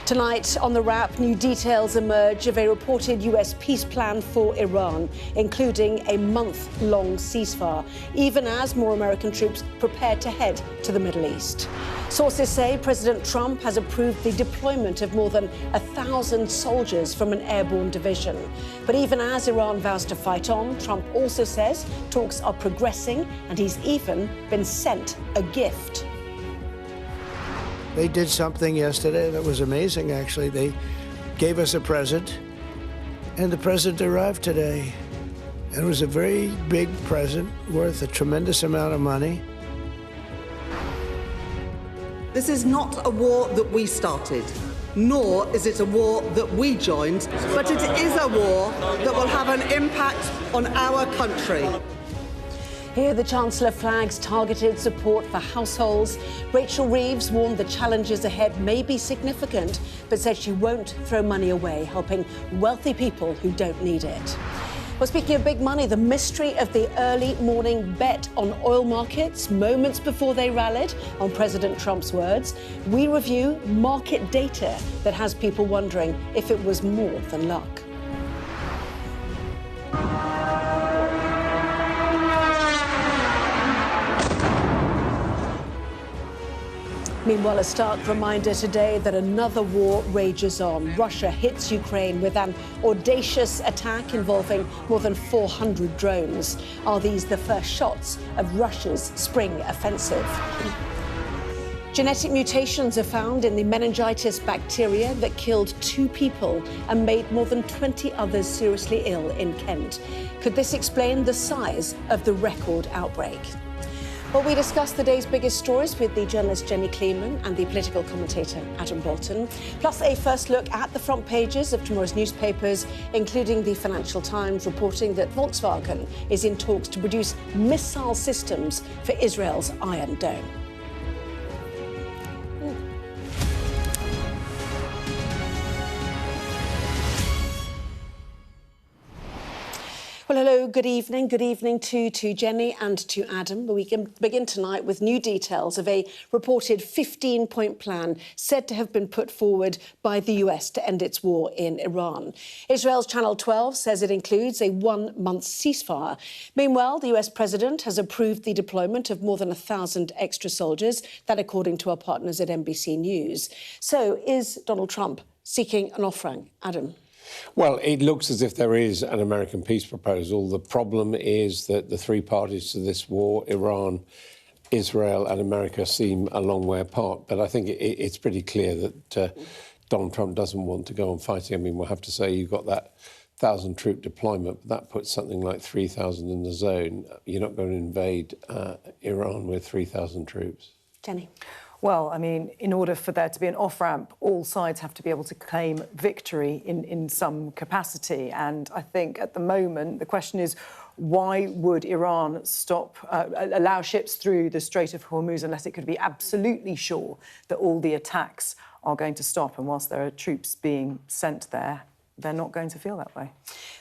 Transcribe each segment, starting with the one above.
Tonight on The Wrap, new details emerge of a reported US peace plan for Iran, including a month-long ceasefire, even as more American troops prepare to head to the Middle East. Sources say President Trump has approved the deployment of more than 1,000 soldiers from an airborne division. But even as Iran vows to fight on, Trump also says talks are progressing and he's even been sent a gift. They did something yesterday that was amazing, actually. They gave us a present, and the present arrived today. And it was a very big present worth a tremendous amount of money. This is not a war that we started, nor is it a war that we joined, but it is a war that will have an impact on our country. Here, the Chancellor flags targeted support for households. Rachel Reeves warned the challenges ahead may be significant, but said she won't throw money away, helping wealthy people who don't need it. Well, speaking of big money, the mystery of the early morning bet on oil markets, moments before they rallied, on President Trump's words. We review market data that has people wondering if it was more than luck. Meanwhile, a stark reminder today that another war rages on. Russia hits Ukraine with an audacious attack involving more than 400 drones. Are these the first shots of Russia's spring offensive? Genetic mutations are found in the meningitis bacteria that killed 2 people and made more than 20 others seriously ill in Kent. Could this explain the size of the record outbreak? Well, we discussed the day's biggest stories with the journalist Jenny Kleeman and the political commentator Adam Bolton, plus a first look at the front pages of tomorrow's newspapers, including the Financial Times reporting that Volkswagen is in talks to produce missile systems for Israel's Iron Dome. Well, hello, good evening. Good evening to Jenny and to Adam. We can begin tonight with new details of a reported 15-point plan said to have been put forward by the US to end its war in Iran. Israel's Channel 12 says it includes a 1-month ceasefire. Meanwhile, the US president has approved the deployment of more than 1,000 extra soldiers, that according to our partners at NBC News. So is Donald Trump seeking an off-ramp? Adam? Well, it looks as if there is an American peace proposal. The problem is that the 3 parties to this war, Iran, Israel and America, seem a long way apart. But I think it's pretty clear that Donald Trump doesn't want to go on fighting. I mean, we'll have to say you've got that 1,000-troop deployment, but that puts something like 3,000 in the zone. You're not going to invade Iran with 3,000 troops. Jenny? Well, I mean, in order for there to be an off-ramp, all sides have to be able to claim victory in some capacity. And I think at the moment, the question is, why would Iran allow ships through the Strait of Hormuz unless it could be absolutely sure that all the attacks are going to stop? And whilst there are troops being sent there, they're not going to feel that way.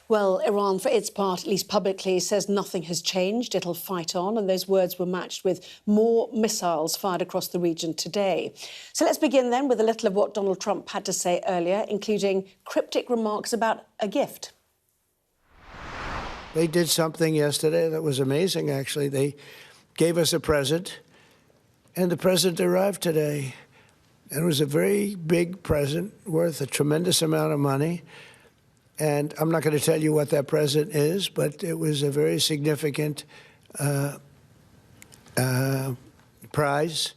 Well, Iran, for its part, at least publicly, says nothing has changed. It'll fight on, and those words were matched with more missiles fired across the region today. So let's begin then with a little of what Donald Trump had to say earlier, including cryptic remarks about a gift. They did something yesterday that was amazing, actually. They gave us a present, and the present arrived today. And it was a very big present worth a tremendous amount of money. And I'm not going to tell you what that present is, but it was a very significant prize.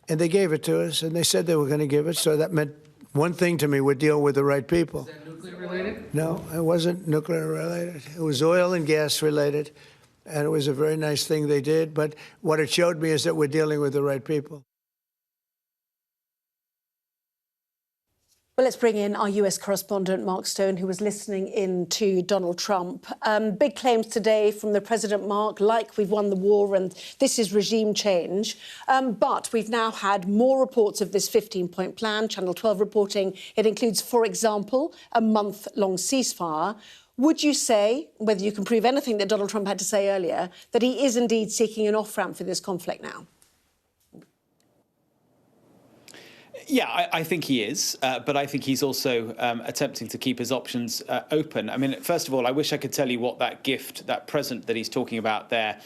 And they gave it to us, and they said they were going to give it. So that meant one thing to me: we're dealing with the right people. Is that nuclear related? No, it wasn't nuclear related. It was oil and gas related. And it was a very nice thing they did. But what it showed me is that we're dealing with the right people. Well, let's bring in our US correspondent, Mark Stone, who was listening in to Donald Trump. Big claims today from the president, Mark, like we've won the war and this is regime change. But we've now had more reports of this 15-point plan, Channel 12 reporting. It includes, for example, a month-long ceasefire. Would you say, whether you can prove anything that Donald Trump had to say earlier, that he is indeed seeking an off-ramp for this conflict now? Yeah, I think he is, but I think he's also attempting to keep his options open. I mean, first of all, I wish I could tell you what that gift, that present that he's talking about there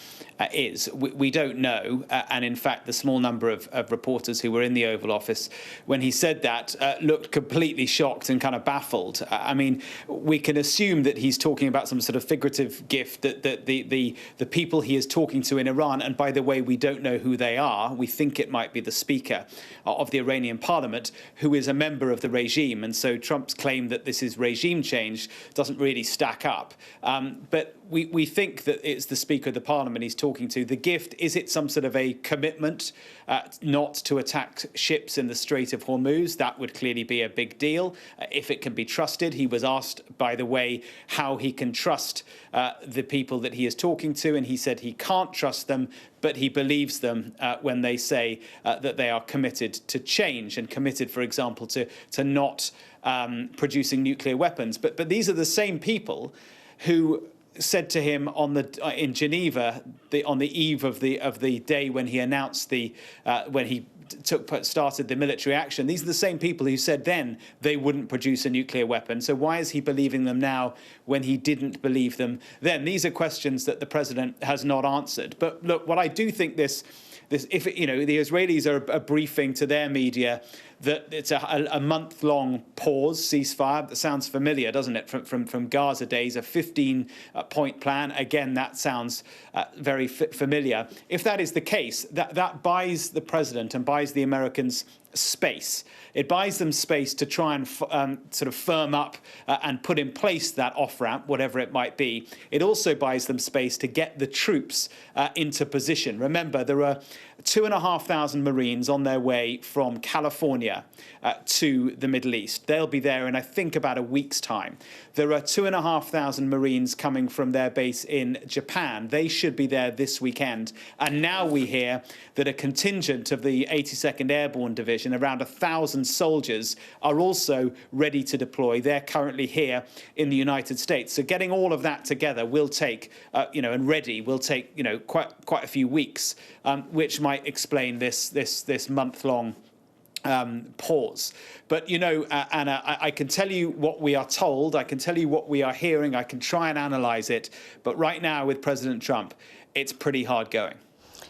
is. We don't know. And in fact, the small number of reporters who were in the Oval Office when he said that looked completely shocked and kind of baffled. I mean, we can assume that he's talking about some sort of figurative gift that the people he is talking to in Iran, and by the way, we don't know who they are. We think it might be the Speaker of the Iranian Parliament, who is a member of the regime. And so Trump's claim that this is regime change doesn't really stack up. But we think that it's the Speaker of the Parliament he's talking to. The gift, is it some sort of a commitment not to attack ships in the Strait of Hormuz? That would clearly be a big deal if it can be trusted. He was asked, by the way, how he can trust the people that he is talking to, and he said he can't trust them, but he believes them when they say that they are committed to change and committed, for example, to not producing nuclear weapons. But these are the same people who said to him in Geneva on the eve of the day when he announced when he started the military action. These are the same people who said then they wouldn't produce a nuclear weapon. So why is he believing them now when he didn't believe them then? These are questions that the president has not answered. But look, what I do think if the Israelis are briefing to their media that it's a month-long pause, ceasefire. That sounds familiar, doesn't it, from Gaza days, a 15-point plan. Again, that sounds very familiar. If that is the case, that buys the president and buys the Americans space. It buys them space to try and sort of firm up and put in place that off-ramp, whatever it might be. It also buys them space to get the troops into position. Remember, there are 2,500 Marines on their way from California to the Middle East. They'll be there in, I think, about a week's time. There are 2,500 Marines coming from their base in Japan. They should be there this weekend. And now we hear that a contingent of the 82nd Airborne Division, around 1,000 soldiers, are also ready to deploy. They're currently here in the United States. So getting all of that together will take, and ready will take, quite a few weeks, which might explain this month-long pause. But, Anna, I can tell you what we are told. I can tell you what we are hearing. I can try and analyse it. But right now with President Trump, it's pretty hard going.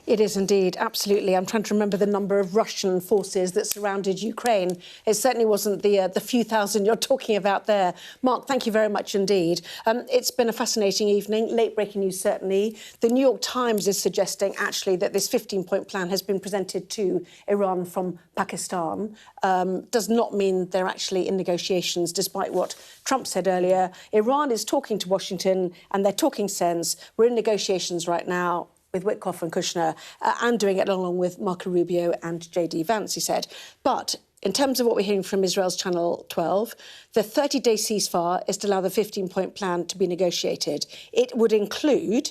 It is indeed, absolutely. I'm trying to remember the number of Russian forces that surrounded Ukraine. It certainly wasn't the few thousand you're talking about there. Mark, thank you very much indeed. It's been a fascinating evening. Late-breaking news, certainly. The New York Times is suggesting, actually, that this 15-point plan has been presented to Iran from Pakistan. Does not mean they're actually in negotiations, despite what Trump said earlier. Iran is talking to Washington, and they're talking sense. We're in negotiations right now with Witkoff and Kushner, and doing it along with Marco Rubio and J.D. Vance, he said. But in terms of what we're hearing from Israel's Channel 12, the 30-day ceasefire is to allow the 15-point plan to be negotiated. It would include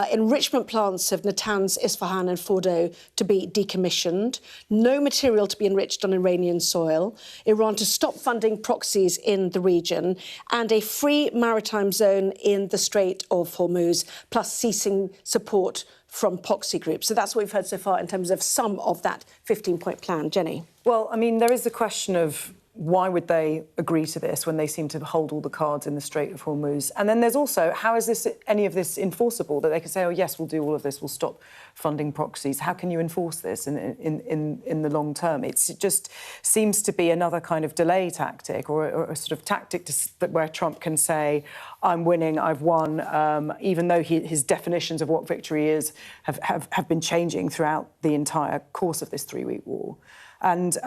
enrichment plants of Natanz, Isfahan and Fordo to be decommissioned, no material to be enriched on Iranian soil, Iran to stop funding proxies in the region, and a free maritime zone in the Strait of Hormuz, plus ceasing support from proxy groups. So that's what we've heard so far in terms of some of that 15-point plan. Jenny? Well, I mean, there is the question of why would they agree to this when they seem to hold all the cards in the Strait of Hormuz? And then there's also, how is any of this enforceable, that they can say, oh, yes, we'll do all of this, we'll stop funding proxies. How can you enforce this in the long term? It just seems to be another kind of delay tactic, or a sort of tactic where Trump can say, I'm winning, I've won, even though his definitions of what victory is have been changing throughout the entire course of this three-week war. And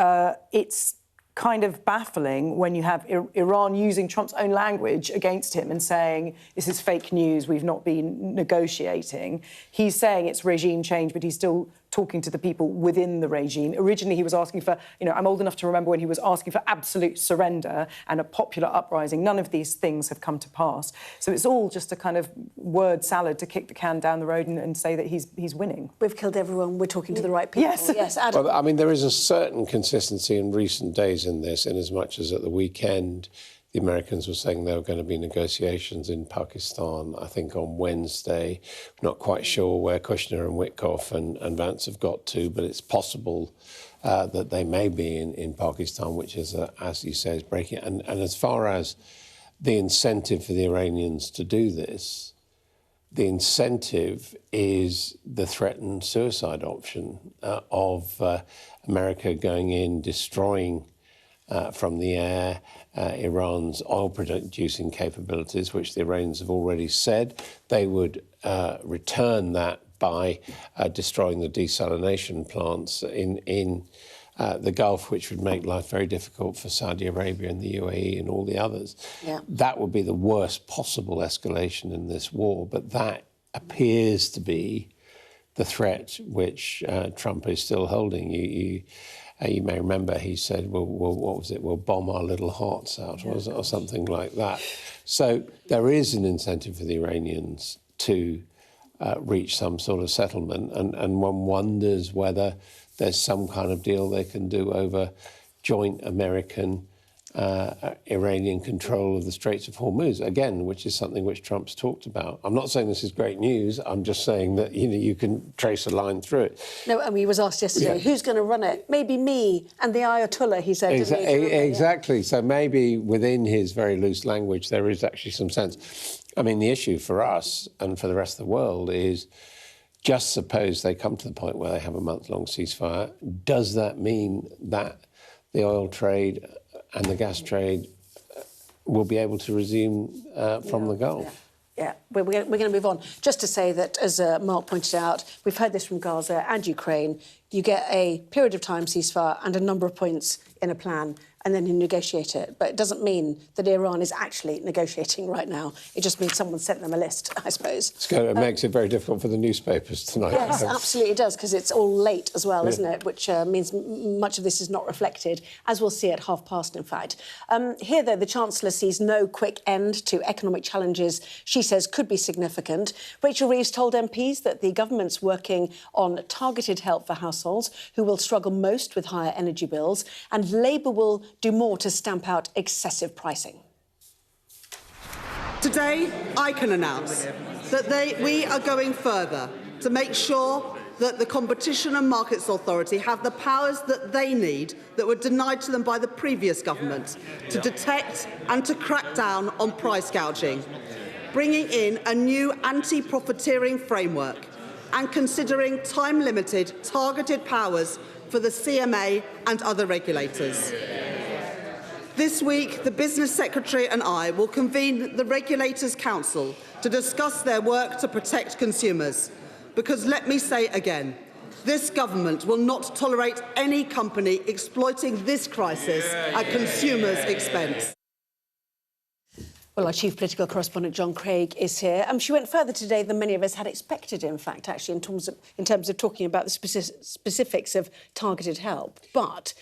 it's kind of baffling when you have Iran using Trump's own language against him and saying, this is fake news, we've not been negotiating. He's saying it's regime change, but he's still talking to the people within the regime. Originally, he was asking for, I'm old enough to remember when he was asking for absolute surrender and a popular uprising. None of these things have come to pass. So it's all just a kind of word salad to kick the can down the road and say that he's winning. We've killed everyone. We're talking to the right people. Yes. Yes, Adam. Well, I mean, there is a certain consistency in recent days in this, in as much as at the weekend, the Americans were saying there were going to be negotiations in Pakistan, I think, on Wednesday. Not quite sure where Kushner and Witkoff and Vance have got to, but it's possible that they may be in Pakistan, which is, as you say, is breaking. And as far as the incentive for the Iranians to do this, the incentive is the threatened suicide option of America going in, destroying from the air Iran's oil-producing capabilities, which the Iranians have already said they would return that by destroying the desalination plants in the Gulf, which would make life very difficult for Saudi Arabia and the UAE and all the others. Yeah. That would be the worst possible escalation in this war, but that appears to be the threat which Trump is still holding. You may remember he said, well, what was it? We'll bomb our little hearts out, or something like that. So there is an incentive for the Iranians to reach some sort of settlement, and one wonders whether there's some kind of deal they can do over joint American Iranian control of the Straits of Hormuz, again, which is something which Trump's talked about. I'm not saying this is great news. I'm just saying that, you can trace a line through it. No, and he was asked yesterday, who's going to run it? Maybe me and the Ayatollah, he said. Exactly. So maybe within his very loose language, there is actually some sense. I mean, the issue for us and for the rest of the world is, just suppose they come to the point where they have a month-long ceasefire. Does that mean that the oil trade and the gas trade will be able to resume from the Gulf? Yeah, we're going to move on. Just to say that, as Mark pointed out, we've heard this from Gaza and Ukraine. You get a period of time ceasefire and a number of points in a plan, and then you negotiate it. But it doesn't mean that Iran is actually negotiating right now. It just means someone sent them a list, I suppose. It makes it very difficult for the newspapers tonight. Yes, absolutely it does, because it's all late as well, isn't it? Which means much of this is not reflected, as we'll see at past, in fact. Here, though, the Chancellor sees no quick end to economic challenges she says could be significant. Rachel Reeves told MPs that the government's working on targeted help for households who will struggle most with higher energy bills, and Labour will do more to stamp out excessive pricing. Today, I can announce that we are going further to make sure that the Competition and Markets Authority have the powers that they need that were denied to them by the previous government to detect and to crack down on price gouging, bringing in a new anti-profiteering framework and considering time-limited, targeted powers for the CMA and other regulators. This week, the Business Secretary and I will convene the Regulators' Council to discuss their work to protect consumers. Because let me say again, this government will not tolerate any company exploiting this crisis at consumers' expense. Well, our chief political correspondent, John Craig, is here. She went further today than many of us had expected, in fact, actually, in terms of talking about the specifics of targeted help. But,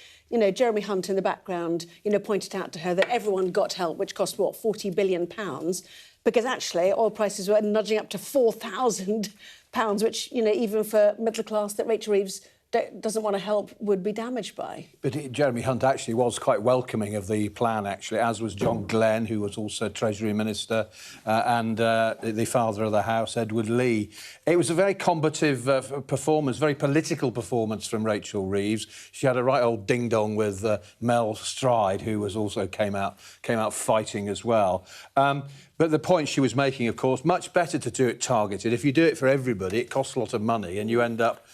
Jeremy Hunt in the background, pointed out to her that everyone got help, which cost, what, £40 billion? Because, actually, oil prices were nudging up to £4,000, which, even for middle class that Rachel Reeves doesn't want to help would be damaged by. But Jeremy Hunt actually was quite welcoming of the plan, actually, as was John Glenn, who was also Treasury Minister, and the father of the House, Edward Lee. It was a very combative performance, very political performance from Rachel Reeves. She had a right old ding-dong with Mel Stride, who was also came out fighting as well. But the point she was making, of course, much better to do it targeted. If you do it for everybody, it costs a lot of money and you end up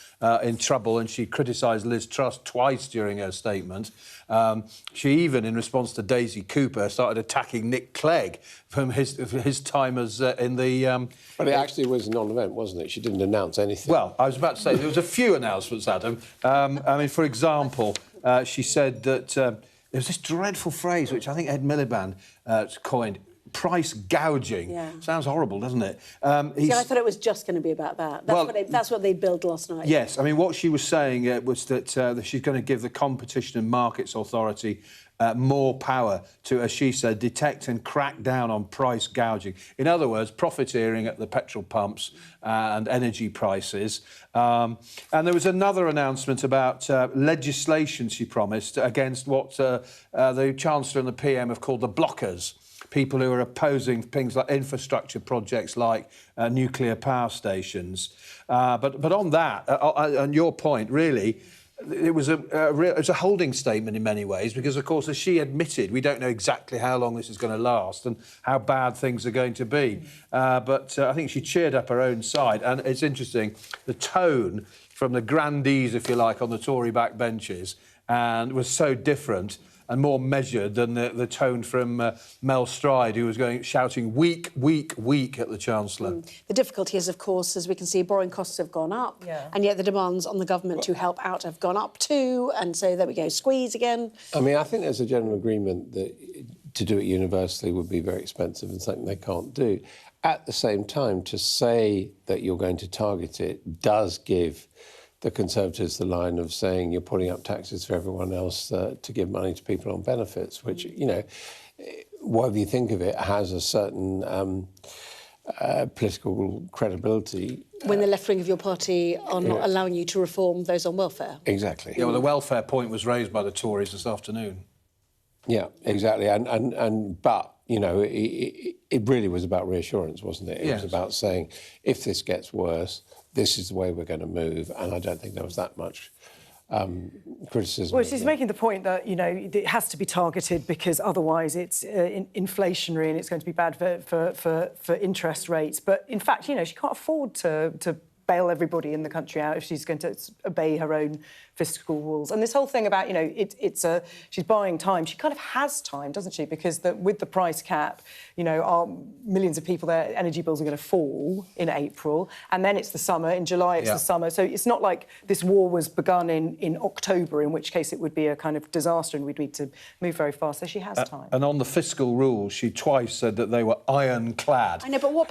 in trouble. And she criticised Liz Truss twice during her statement. She even, in response to Daisy Cooper, started attacking Nick Clegg from his time as in the... But it actually was a non-event, wasn't it? She didn't announce anything. Well, I was about to say, there was a few announcements, Adam. I mean, for example, she said that there was this dreadful phrase, which I think Ed Miliband coined, price gouging. Yeah. Sounds horrible, doesn't it? See, I thought it was just going to be about that. That's what they billed last night. Yes, I mean, what she was saying was that she's going to give the Competition and Markets Authority more power to, as she said, detect and crack down on price gouging. In other words, profiteering at the petrol pumps and energy prices. And there was another announcement about legislation, she promised, against what the Chancellor and the PM have called the blockers. People who are opposing things like infrastructure projects like nuclear power stations. But on that, on your point, really, it was a holding statement in many ways because, of course, as she admitted, we don't know exactly how long this is going to last and how bad things are going to be. But I think she cheered up her own side. And it's interesting, the tone from the grandees, if you like, on the Tory backbenches and was so different and more measured than the tone from Mel Stride, who was shouting weak, weak, weak at the Chancellor. The difficulty is, of course, as we can see, borrowing costs have gone up, and yet the demands on the government to help out have gone up too, and so there we go, squeeze again. I mean, I think there's a general agreement that to do it universally would be very expensive and something they can't do. At the same time, to say that you're going to target it does give the Conservatives the line of saying you're putting up taxes for everyone else to give money to people on benefits, which, you know, whatever you think of it, has a certain political credibility. When the left wing of your party are not allowing you to reform those on welfare. Exactly. Yeah, well, the welfare point was raised by the Tories this afternoon. Yeah, exactly. But, you know, it really was about reassurance, wasn't it? It was about saying, if this gets worse, this is the way we're going to move, and I don't think there was that much criticism. Well, she's making the point that, you know, it has to be targeted because otherwise it's inflationary and it's going to be bad for interest rates. But, in fact, you know, she can't afford to bail everybody in the country out if she's going to obey her own fiscal rules. And this whole thing about, you know, she's buying time. She kind of has time, doesn't she? Because with the price cap, you know, millions of people, their energy bills are going to fall in April, and then it's the summer. In July, it's the summer. So it's not like this war was begun in October, in which case it would be a kind of disaster and we'd need to move very fast. So she has time. And on the fiscal rules, she twice said that they were ironclad. I know, but what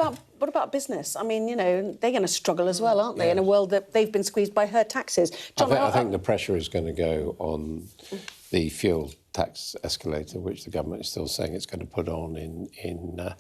about business? I mean, you know, they're going to struggle as well, aren't they, in a world that they've been squeezed by her taxes. John, I think the pressure is going to go on the fuel tax escalator, which the government is still saying it's going to put on in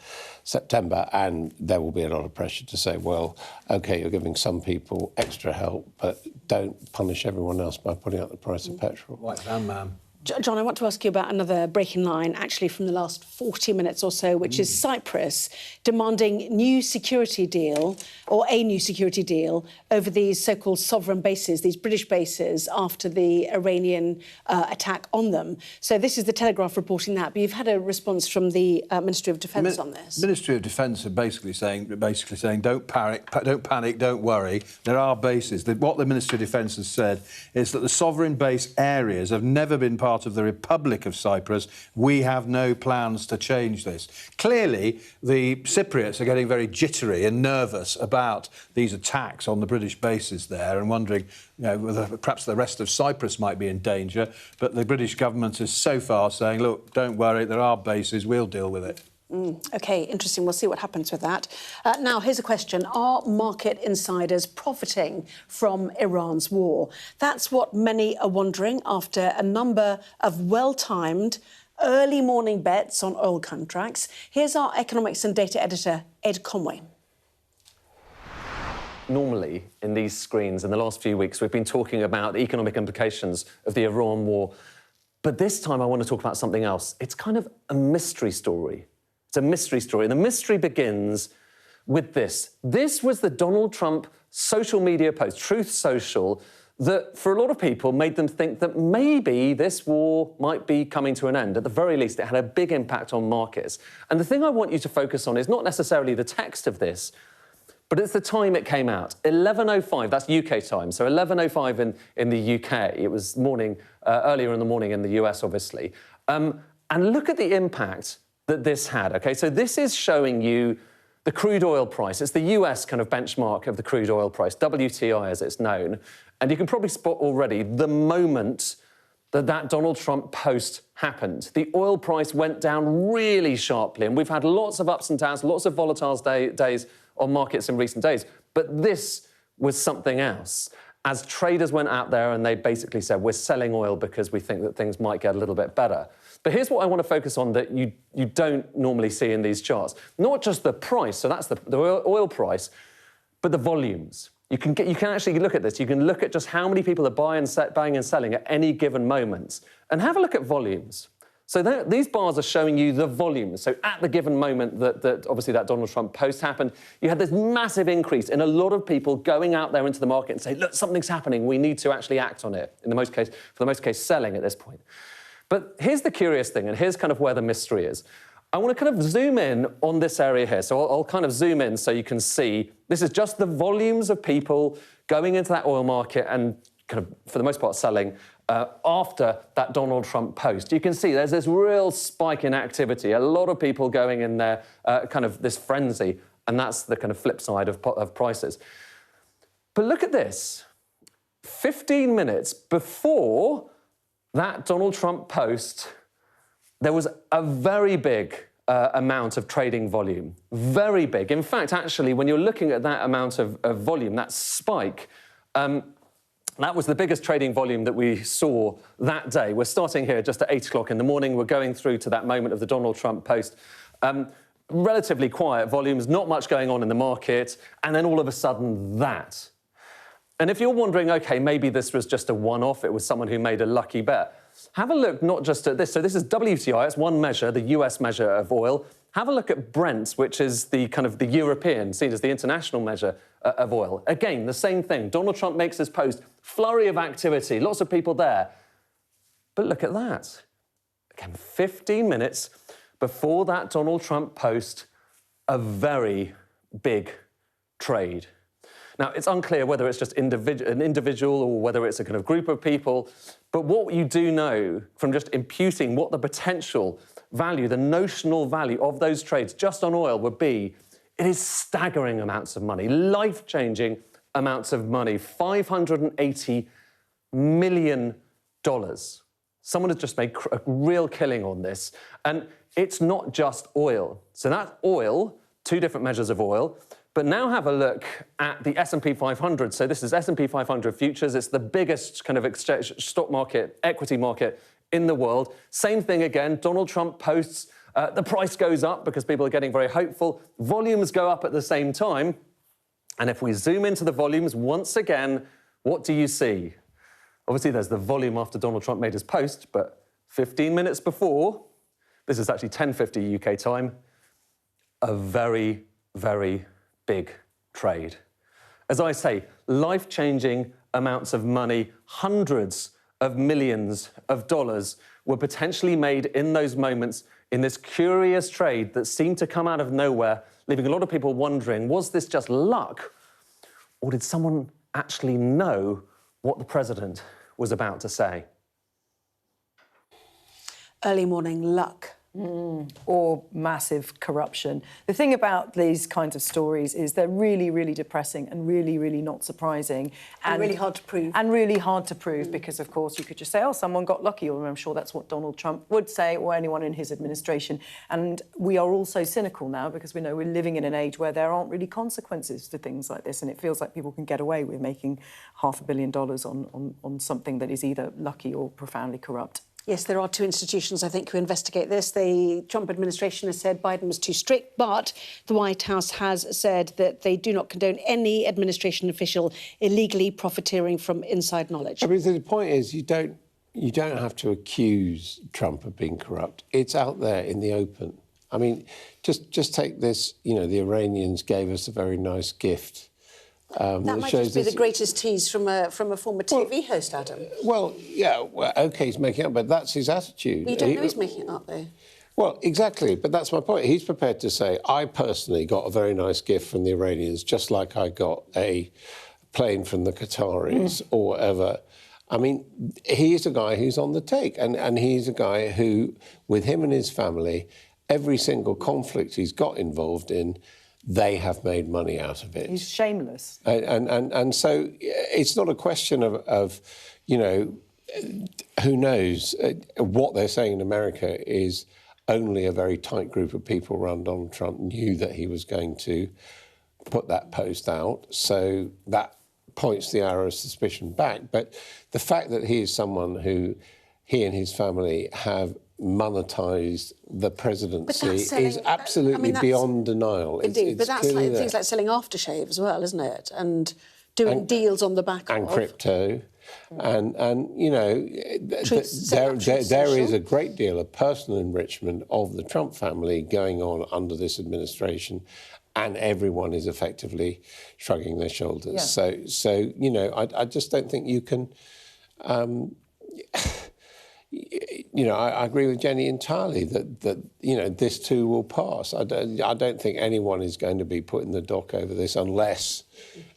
September, and there will be a lot of pressure to say, well, OK, you're giving some people extra help, but don't punish everyone else by putting up the price of petrol. White van man. John, I want to ask you about another breaking line, actually, from the last 40 minutes or so, which is Cyprus demanding a new security deal over these so-called sovereign bases, these British bases, after the Iranian attack on them. So this is the Telegraph reporting that, but you've had a response from the Ministry of Defence on this. Ministry of Defence are basically saying, don't panic, don't worry. There are bases. What the Ministry of Defence has said is that the sovereign base areas have never been part of the Republic of Cyprus. We have no plans to change this. Clearly, the Cypriots are getting very jittery and nervous about these attacks on the British bases there and wondering, you know, whether perhaps the rest of Cyprus might be in danger. But the British government is so far saying, look, don't worry, there are bases, we'll deal with it. OK, interesting. We'll see what happens with that. Now, here's a question. Are market insiders profiting from Iran's war? That's what many are wondering after a number of well-timed early morning bets on oil contracts. Here's our economics and data editor, Ed Conway. Normally, in these screens, in the last few weeks, we've been talking about the economic implications of the Iran war. But this time I want to talk about something else. It's kind of a mystery story. It's a mystery story. And the mystery begins with this. This was the Donald Trump social media post, Truth Social, that for a lot of people made them think that maybe this war might be coming to an end. At the very least, it had a big impact on markets. And the thing I want you to focus on is not necessarily the text of this, but it's the time it came out. 11:05, that's UK time, so 11:05 in the UK. It was morning, earlier in the morning in the US, obviously. And look at the impact that this had, OK? So this is showing you the crude oil price. It's the US kind of benchmark of the crude oil price, WTI as it's known. And you can probably spot already the moment that Donald Trump post happened. The oil price went down really sharply, and we've had lots of ups and downs, lots of volatile days on markets in recent days. But this was something else. As traders went out there and they basically said, we're selling oil because we think that things might get a little bit better. But here's what I want to focus on that you don't normally see in these charts. Not just the price, so that's the oil price, but the volumes. You can actually look at this. You can look at just how many people are buying and selling at any given moment. And have a look at volumes. So these bars are showing you the volume. So at the given moment that obviously that Donald Trump post happened, you had this massive increase in a lot of people going out there into the market and say, look, something's happening, we need to actually act on it. For the most case, selling at this point. But here's the curious thing, and here's kind of where the mystery is. I want to kind of zoom in on this area here. So I'll kind of zoom in so you can see this is just the volumes of people going into that oil market and kind of, for the most part, selling after that Donald Trump post. You can see there's this real spike in activity, a lot of people going in there, kind of this frenzy, and that's the kind of flip side of prices. But look at this. 15 minutes before that Donald Trump post, there was a very big amount of trading volume. Very big. In fact, actually, when you're looking at that amount of volume, that spike, that was the biggest trading volume that we saw that day. We're starting here just at 8 o'clock in the morning. We're going through to that moment of the Donald Trump post. Relatively quiet volumes, not much going on in the market, and then all of a sudden that. And if you're wondering, OK, maybe this was just a one-off, it was someone who made a lucky bet, have a look not just at this. So this is WTI, it's one measure, the US measure of oil. Have a look at Brent, which is the kind of the European, seen as the international measure of oil. Again, the same thing. Donald Trump makes his post, flurry of activity, lots of people there. But look at that. Again, 15 minutes before that Donald Trump post, a very big trade. Now, it's unclear whether it's just an individual or whether it's a kind of group of people, but what you do know from just imputing what the potential value, the notional value of those trades just on oil would be, it is staggering amounts of money, life-changing amounts of money, $580 million. Someone has just made a real killing on this. And it's not just oil. So that's oil, two different measures of oil. But now have a look at the S&P 500. So this is S&P 500 futures. It's the biggest kind of exchange, stock market, equity market in the world. Same thing again. Donald Trump posts. The price goes up because people are getting very hopeful. Volumes go up at the same time. And if we zoom into the volumes, once again, what do you see? Obviously, there's the volume after Donald Trump made his post, but 15 minutes before, this is actually 10:50 UK time, a very, very big trade. As I say, life-changing amounts of money, hundreds of millions of dollars were potentially made in those moments in this curious trade that seemed to come out of nowhere, leaving a lot of people wondering, was this just luck? Or did someone actually know what the president was about to say? Early morning luck. Or massive corruption. The thing about these kinds of stories is they're really, really depressing and really, really not surprising. And really hard to prove. And really hard to prove because, of course, you could just say, oh, someone got lucky, or I'm sure that's what Donald Trump would say, or anyone in his administration. And we are also cynical now because we know we're living in an age where there aren't really consequences to things like this, and it feels like people can get away with making $500 million on something that is either lucky or profoundly corrupt. Yes, there are two institutions, I think, who investigate this. The Trump administration has said Biden was too strict, but the White House has said that they do not condone any administration official illegally profiteering from inside knowledge. I mean, the point is, you don't have to accuse Trump of being corrupt. It's out there in the open. I mean, just take this, you know, the Iranians gave us a very nice gift. That might just be the greatest tease from a former TV host, Adam. Well, yeah, well, OK, he's making up, but that's his attitude. You don't know he's making it up, though. Well, exactly, but that's my point. He's prepared to say, I personally got a very nice gift from the Iranians, just like I got a plane from the Qataris or whatever. I mean, he is a guy who's on the take, and he's a guy who, with him and his family, every single conflict he's got involved in, they have made money out of it. He's shameless. And so it's not a question of, you know, who knows? What they're saying in America is only a very tight group of people around Donald Trump knew that he was going to put that post out. So that points the arrow of suspicion back. But the fact that he is someone who, he and his family have monetised the presidency is absolutely beyond denial. Indeed, but that's like things like selling aftershave as well, isn't it? And doing deals on the back of... And crypto. And you know, there is a great deal of personal enrichment of the Trump family going on under this administration, and everyone is effectively shrugging their shoulders. Yeah. So you know, I just don't think you can. You know, I agree with Jenny entirely that you know, this too will pass. I don't think anyone is going to be put in the dock over this unless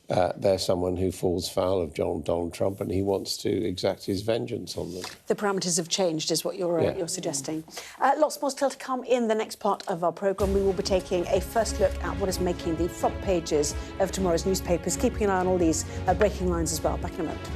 there's someone who falls foul of Donald Trump and he wants to exact his vengeance on them. The parameters have changed, is what you're suggesting. Lots more still to come in the next part of our programme. We will be taking a first look at what is making the front pages of tomorrow's newspapers, keeping an eye on all these breaking lines as well. Back in a moment.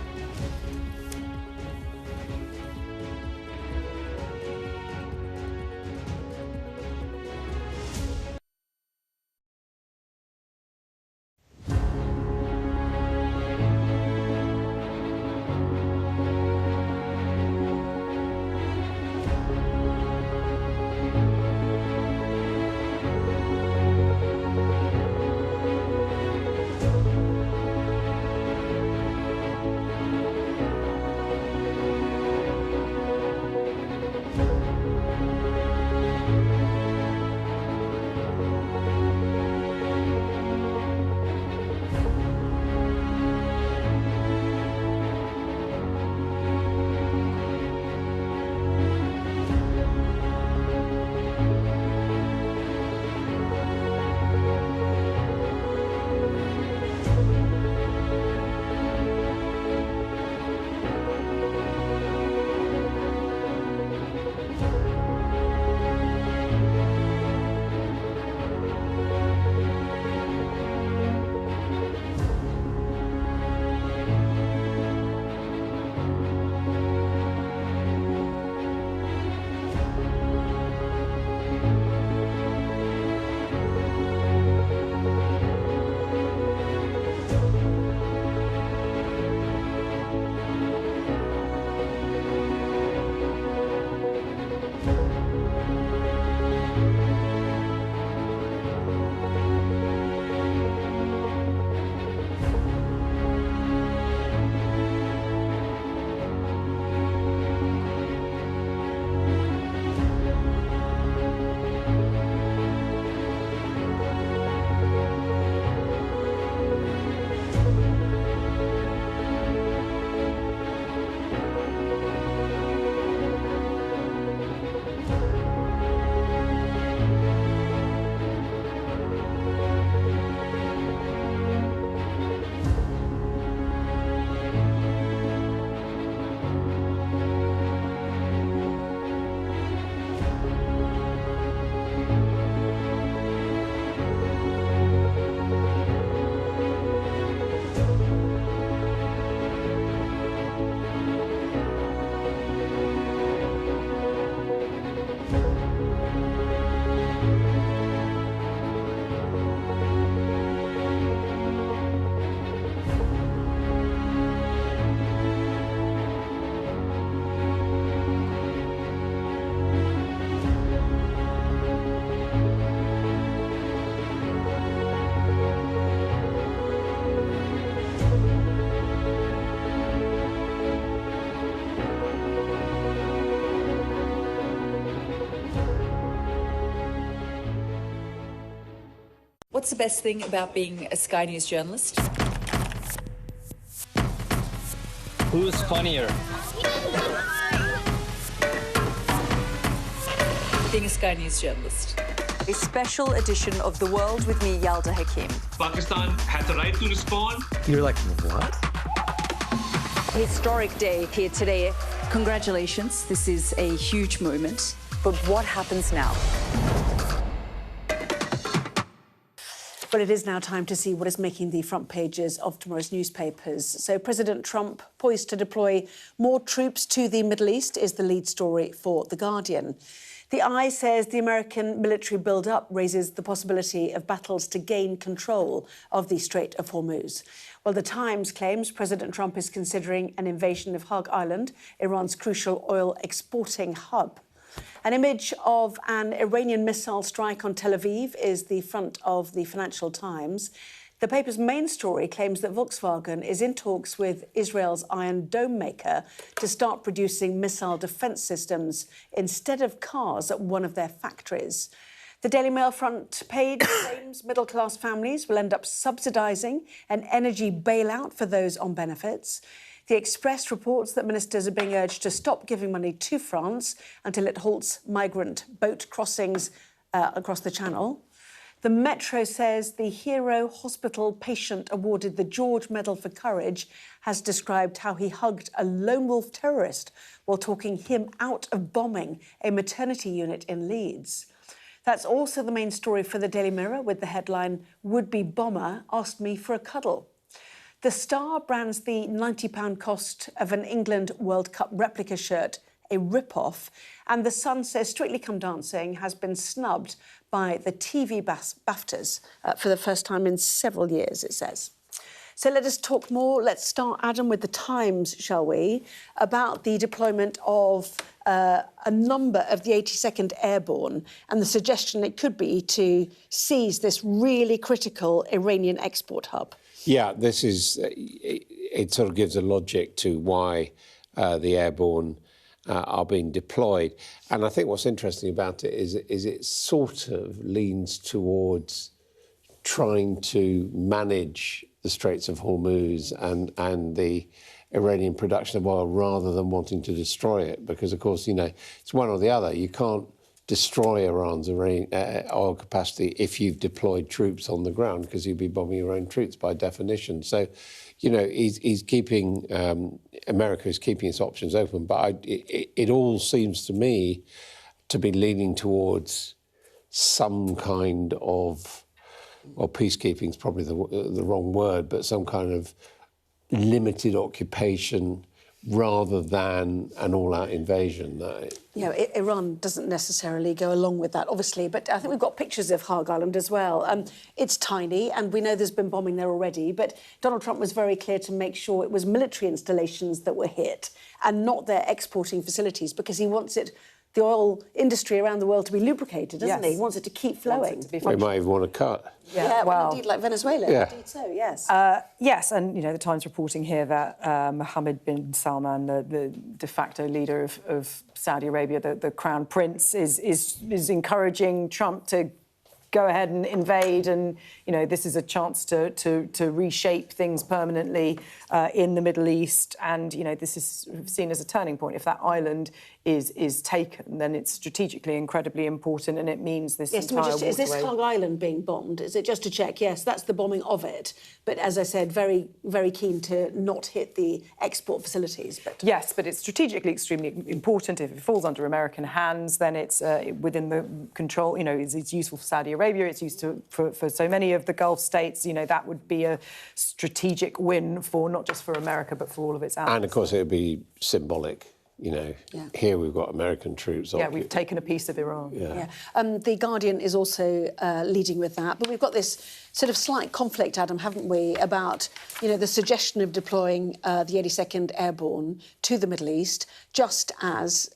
What's the best thing about being a Sky News journalist? Who's funnier? Being a Sky News journalist. A special edition of The World with me, Yalda Hakim. Pakistan had the right to respond. You're like, what? Historic day here today. Congratulations, this is a huge moment. But what happens now? Well, it is now time to see what is making the front pages of tomorrow's newspapers. So President Trump poised to deploy more troops to the Middle East is the lead story for The Guardian. The Eye says the American military build-up raises the possibility of battles to gain control of the Strait of Hormuz. Well, The Times claims President Trump is considering an invasion of Hug Island, Iran's crucial oil exporting hub. An image of an Iranian missile strike on Tel Aviv is the front of the Financial Times. The paper's main story claims that Volkswagen is in talks with Israel's Iron Dome maker to start producing missile defence systems instead of cars at one of their factories. The Daily Mail front page claims middle-class families will end up subsidising an energy bailout for those on benefits. The Express reports that ministers are being urged to stop giving money to France until it halts migrant boat crossings across the Channel. The Metro says the hero hospital patient awarded the George Medal for Courage has described how he hugged a lone wolf terrorist while talking him out of bombing a maternity unit in Leeds. That's also the main story for the Daily Mirror, with the headline, "Would-be bomber asked me for a cuddle." The Star brands the £90 cost of an England World Cup replica shirt a rip-off, and The Sun says Strictly Come Dancing has been snubbed by the TV BAFTAs for the first time in several years, it says. So let us talk more. Let's start, Adam, with the Times, shall we, about the deployment of a number of the 82nd Airborne and the suggestion it could be to seize this really critical Iranian export hub. Yeah, this is, it sort of gives a logic to why the Airborne are being deployed. And I think what's interesting about it is it sort of leans towards trying to manage the Straits of Hormuz and the Iranian production of oil rather than wanting to destroy it. Because, of course, you know, it's one or the other. You can't destroy Iran's oil capacity if you've deployed troops on the ground, because you'd be bombing your own troops by definition. So, you know, he's keeping, America is keeping its options open. But it all seems to me to be leaning towards some kind of, well, peacekeeping is probably the wrong word, but some kind of limited occupation rather than an all-out invasion. You know, Iran doesn't necessarily go along with that, obviously, but I think we've got pictures of Haag Island as well. It's tiny, and we know there's been bombing there already, but Donald Trump was very clear to make sure it was military installations that were hit and not their exporting facilities, because he wants the oil industry around the world to be lubricated, doesn't he? He wants it to keep flowing. They might even want to cut. Yeah, well, indeed, like Venezuela. Yeah. Indeed so, yes. Yes, and, you know, the Times reporting here that Mohammed bin Salman, the de facto leader of Saudi Arabia, the Crown Prince, is encouraging Trump to go ahead and invade, and, you know, this is a chance to reshape things permanently in the Middle East, and, you know, this is seen as a turning point. If that island is taken, then it's strategically incredibly important, and it means this entire waterway. Is this Haag Island being bombed? Is it, just to check? Yes, that's the bombing of it. But as I said, very, very keen to not hit the export facilities. But yes, but it's strategically extremely important. If it falls under American hands, then it's within the control. You know, it's useful for Saudi Arabia. It's used for so many of the Gulf states. You know, that would be a strategic win for not just for America, but for all of its allies. And of course, it would be symbolic. You know, here we've got American troops. Yeah, we've taken a piece of Iran. Yeah. The Guardian is also leading with that. But we've got this sort of slight conflict, Adam, haven't we, about, you know, the suggestion of deploying the 82nd Airborne to the Middle East, just as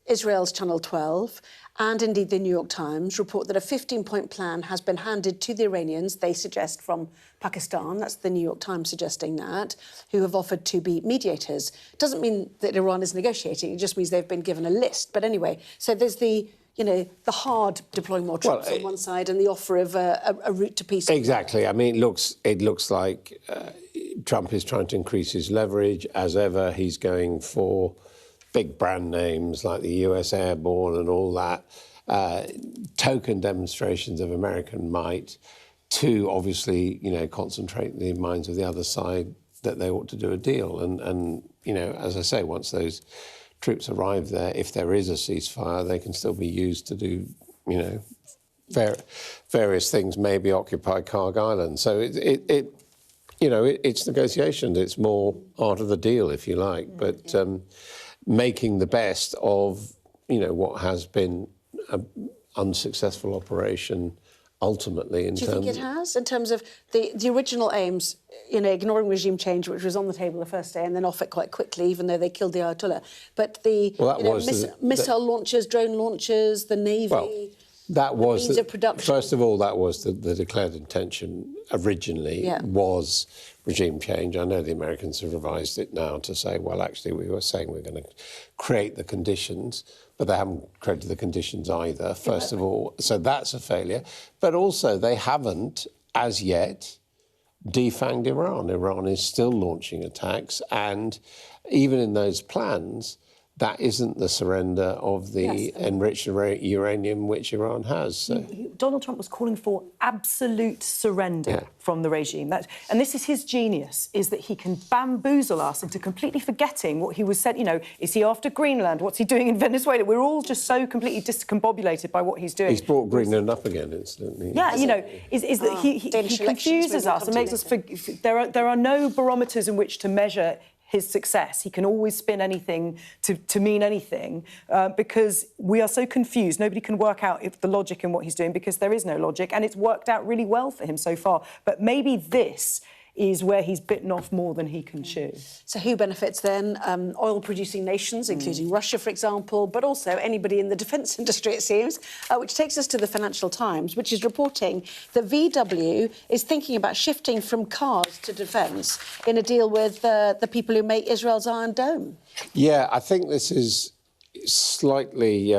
Israel's Channel 12 and indeed the New York Times report that a 15-point plan has been handed to the Iranians, they suggest, from Pakistan. That's the New York Times suggesting that, who have offered to be mediators. Doesn't mean that Iran is negotiating, it just means they've been given a list. But anyway, so there's the, you know, the hard deploying more troops on one side and the offer of a route to peace. Exactly. I mean, it looks like Trump is trying to increase his leverage. As ever, he's going for big brand names like the US Airborne and all that, token demonstrations of American might to obviously, you know, concentrate the minds of the other side that they ought to do a deal. And you know, as I say, once those troops arrive there, if there is a ceasefire, they can still be used to do, you know, various things, maybe occupy Haag Island. So you know, it's negotiations. It's more art of the deal, if you like. But making the best of, you know, what has been an unsuccessful operation ultimately. Do you think it has, in terms of the original aims, you know, ignoring regime change, which was on the table the first day and then off it quite quickly, even though they killed the Ayatollah. But the missile launchers, drone launchers, the Navy... Well, That was means of production. First of all, that was the declared intention originally was regime change. I know the Americans have revised it now to say, well, actually, we were saying we're going to create the conditions, but they haven't created the conditions either, first of all. So that's a failure. But also, they haven't, as yet, defanged Iran. Iran is still launching attacks, and even in those plans, that isn't the surrender of the enriched uranium which Iran has. So. Donald Trump was calling for absolute surrender from the regime. And this is his genius, is that he can bamboozle us into completely forgetting what he was said. You know, is he after Greenland? What's he doing in Venezuela? We're all just so completely discombobulated by what he's doing. He's brought Greenland up again, incidentally. Yeah, you know, is that he confuses us and makes us... There are no barometers in which to measure his success. He can always spin anything to mean anything because we are so confused. Nobody can work out the logic in what he's doing because there is no logic, and it's worked out really well for him so far. But maybe this is where he's bitten off more than he can chew. So who benefits then? Oil-producing nations, including Russia, for example, but also anybody in the defence industry, it seems, which takes us to the Financial Times, which is reporting that VW is thinking about shifting from cars to defence in a deal with the people who make Israel's Iron Dome. Yeah, I think this is slightly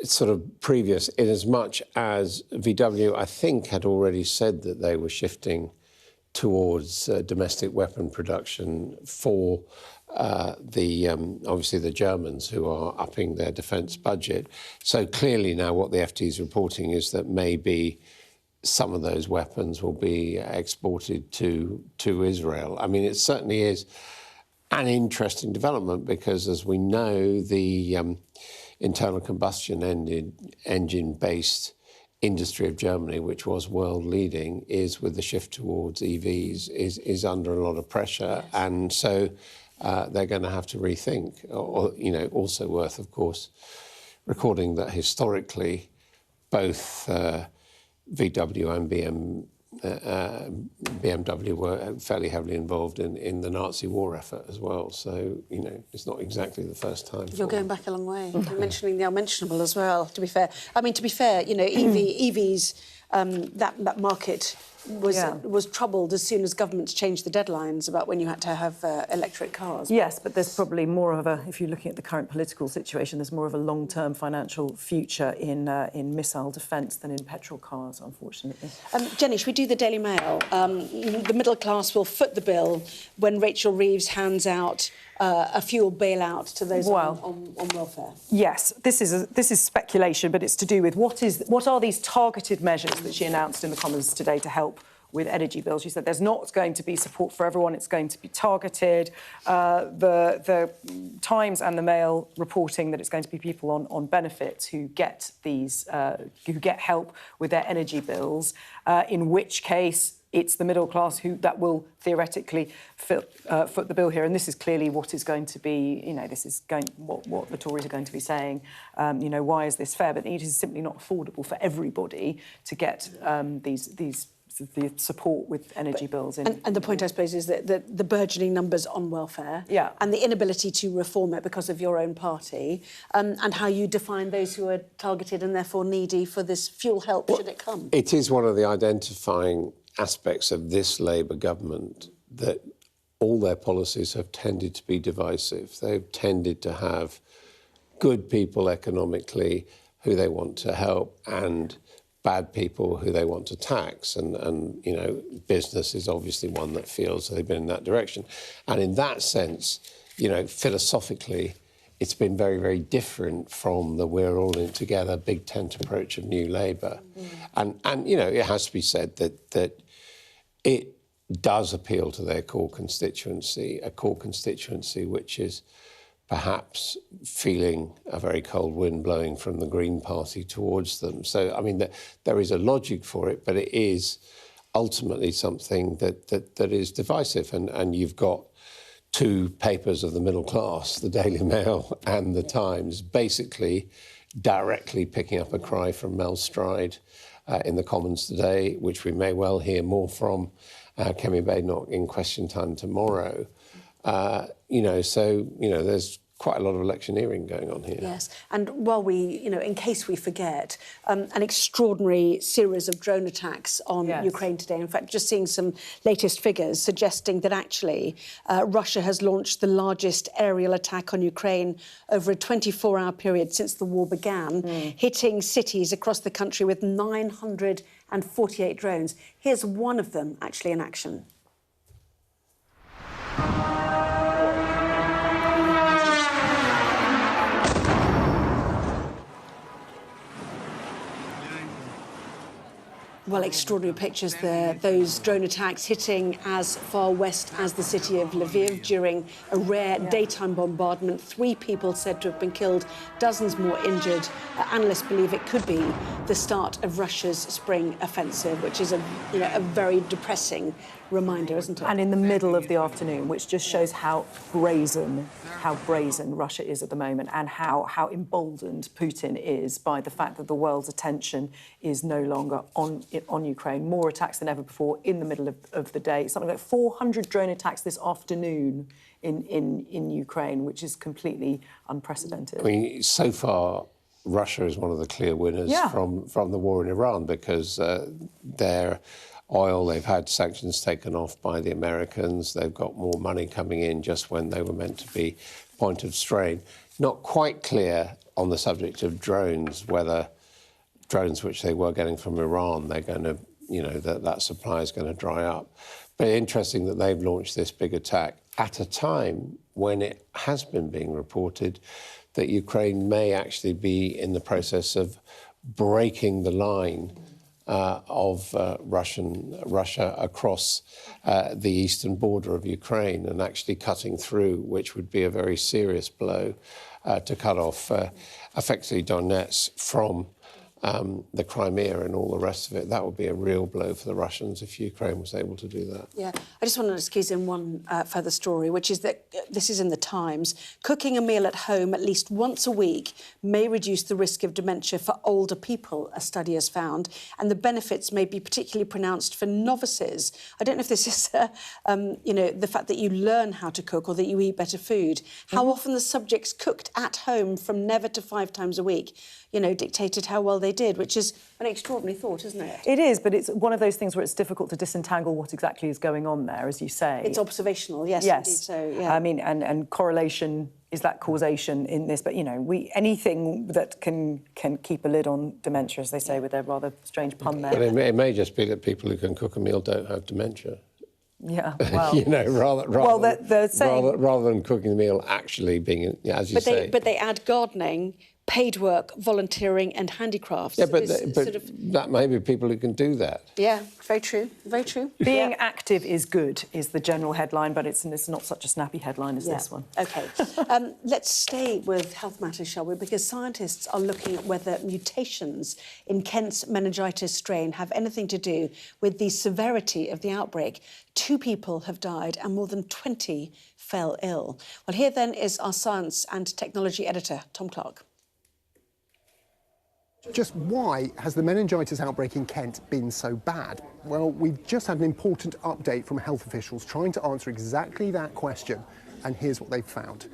sort of previous, in as much as VW, I think, had already said that they were shifting towards domestic weapon production for obviously the Germans, who are upping their defence budget. So clearly now what the FT is reporting is that maybe some of those weapons will be exported to Israel. I mean, it certainly is an interesting development because, as we know, the internal combustion engine-based industry of Germany, which was world-leading, is, with the shift towards EVs, is under a lot of pressure. Yes. And so they're going to have to rethink. You know, also worth, of course, recording that historically both VW and BMW were fairly heavily involved in the Nazi war effort as well. So, you know, it's not exactly the first time. You're going back a long way. You're mentioning the unmentionable as well, to be fair. I mean, to be fair, you know, EVs, that market was troubled as soon as governments changed the deadlines about when you had to have electric cars. Yes, but there's probably more of a, if you're looking at the current political situation, there's more of a long-term financial future in missile defence than in petrol cars, unfortunately. Jenny, should we do the Daily Mail? The middle class will foot the bill when Rachel Reeves hands out a fuel bailout to those on welfare. Yes, this is speculation, but it's to do with what are these targeted measures that she announced in the Commons today to help with energy bills. She said there's not going to be support for everyone, it's going to be targeted. The Times and the Mail reporting that it's going to be people on benefits who get who get help with their energy bills, in which case it's the middle class that will theoretically foot the bill here. And this is clearly what is going to be, you know, this is what the Tories are going to be saying. You know, why is this fair? But it is simply not affordable for everybody to get the support with energy bills. And the point, I suppose, is that the burgeoning numbers on welfare and the inability to reform it because of your own party, and how you define those who are targeted and therefore needy for this fuel help should it come. It is one of the identifying aspects of this Labour government that all their policies have tended to be divisive. They've tended to have good people economically who they want to help and bad people who they want to tax. And you know, business is obviously one that feels they've been in that direction. And in that sense, you know, philosophically, it's been very, very different from the we're all in together, big tent approach of New Labour. And you know, it has to be said that it does appeal to their core constituency, a core constituency which is perhaps feeling a very cold wind blowing from the Green Party towards them. So, I mean, there is a logic for it, but it is ultimately something that is divisive. And you've got two papers of the middle class, the Daily Mail and the Times, basically directly picking up a cry from Mel Stride in the Commons today, which we may well hear more from Kemi Badenoch in Question Time tomorrow. You know, so, you know, there's quite a lot of electioneering going on here. Yes, and while we, in case we forget, an extraordinary series of drone attacks on Ukraine today. In fact, just seeing some latest figures suggesting that actually Russia has launched the largest aerial attack on Ukraine over a 24-hour period since the war began, hitting cities across the country with 948 drones. Here's one of them actually in action. Well, extraordinary pictures there. Those drone attacks hitting as far west as the city of Lviv during a rare daytime bombardment. 3 people said to have been killed, dozens more injured. Analysts believe it could be the start of Russia's spring offensive, which is a very depressing reminder, isn't it? And in the middle of the afternoon, which just shows how brazen Russia is at the moment, and how emboldened Putin is by the fact that the world's attention is no longer on Ukraine. More attacks than ever before in the middle of the day. Something like 400 drone attacks this afternoon in Ukraine, which is completely unprecedented. I mean, so far, Russia is one of the clear winners from the war in Iran, because their oil, they've had sanctions taken off by the Americans. They've got more money coming in just when they were meant to be point of strain. Not quite clear on the subject of drones, whether drones which they were getting from Iran, they're going to, that supply is going to dry up. But interesting that they've launched this big attack at a time when it has been being reported that Ukraine may actually be in the process of breaking the line of Russia across the eastern border of Ukraine and actually cutting through, which would be a very serious blow to cut off effectively Donetsk from the Crimea and all the rest of it. That would be a real blow for the Russians if Ukraine was able to do that. Yeah, I just wanted to squeeze in one further story, which is that this is in the Times. Cooking a meal at home at least once a week may reduce the risk of dementia for older people, a study has found, and the benefits may be particularly pronounced for novices. I don't know if this is, the fact that you learn how to cook or that you eat better food. How often the subjects cooked at home from never to 5 times a week, dictated how well they did, which is an extraordinary thought, isn't it? It is, but it's one of those things where it's difficult to disentangle what exactly is going on there, as you say. It's observational, yes. Indeed, so, yeah. I mean, and correlation is that causation in this, but, anything that can keep a lid on dementia, as they say, with their rather strange pun there. But it may just be that people who can cook a meal don't have dementia. Yeah, well... rather than cooking the meal actually being, as you say... But they add gardening, paid work, volunteering and handicrafts. Yeah, but that may be people who can do that. Yeah, very true, very true. Being active is good, is the general headline, but it's not such a snappy headline as this one. OK. Let's stay with health matters, shall we? Because scientists are looking at whether mutations in Kent's meningitis strain have anything to do with the severity of the outbreak. 2 people have died and more than 20 fell ill. Well, here then is our science and technology editor, Tom Clark. Just why has the meningitis outbreak in Kent been so bad? Well, we've just had an important update from health officials trying to answer exactly that question, and here's what they've found.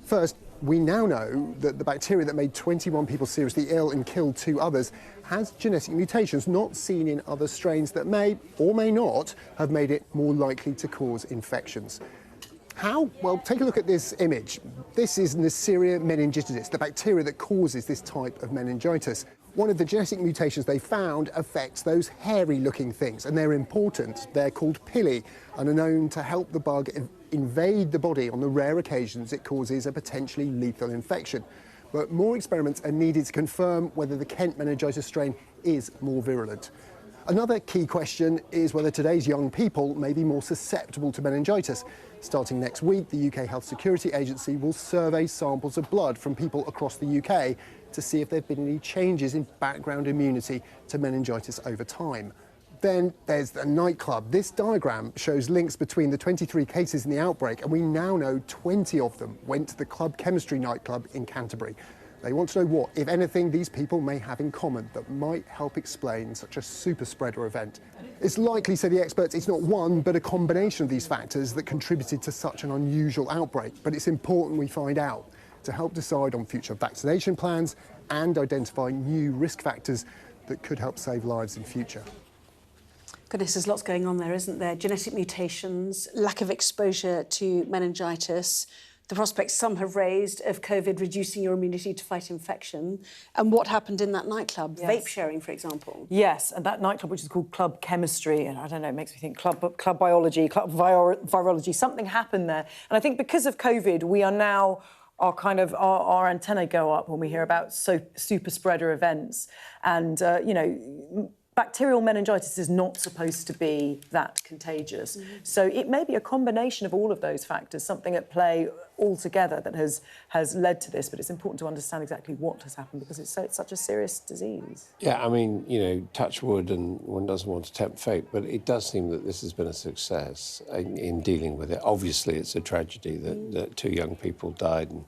First, we now know that the bacteria that made 21 people seriously ill and killed 2 others has genetic mutations not seen in other strains that may or may not have made it more likely to cause infections. How? Well, take a look at this image. This is Neisseria meningitis, the bacteria that causes this type of meningitis. One of the genetic mutations they found affects those hairy-looking things, and they're important. They're called pili and are known to help the bug invade the body on the rare occasions it causes a potentially lethal infection. But more experiments are needed to confirm whether the Kent meningitis strain is more virulent. Another key question is whether today's young people may be more susceptible to meningitis. Starting next week, the UK Health Security Agency will survey samples of blood from people across the UK to see if there have been any changes in background immunity to meningitis over time. Then there's the nightclub. This diagram shows links between the 23 cases in the outbreak, and we now know 20 of them went to the Club Chemistry nightclub in Canterbury. They want to know what, if anything, these people may have in common that might help explain such a super spreader event. It's likely, say the experts, it's not one, but a combination of these factors that contributed to such an unusual outbreak. But it's important we find out. to help decide on future vaccination plans and identify new risk factors that could help save lives in future. Goodness, there's lots going on there, isn't there? Genetic mutations, lack of exposure to meningitis, the prospects some have raised of COVID reducing your immunity to fight infection, and what happened in that nightclub, vape sharing, for example. Yes, and that nightclub, which is called Club Chemistry, and I don't know, it makes me think club biology, club virology, something happened there. And I think because of COVID, we are now, our antennae go up when we hear about super spreader events. And, you know, bacterial meningitis is not supposed to be that contagious. So it may be a combination of all of those factors, something at play altogether that has led to this, but it's important to understand exactly what has happened because it's such a serious disease. Yeah, I mean, you know, touch wood and one doesn't want to tempt fate, but it does seem that this has been a success in dealing with it. Obviously, it's a tragedy that 2 young people died and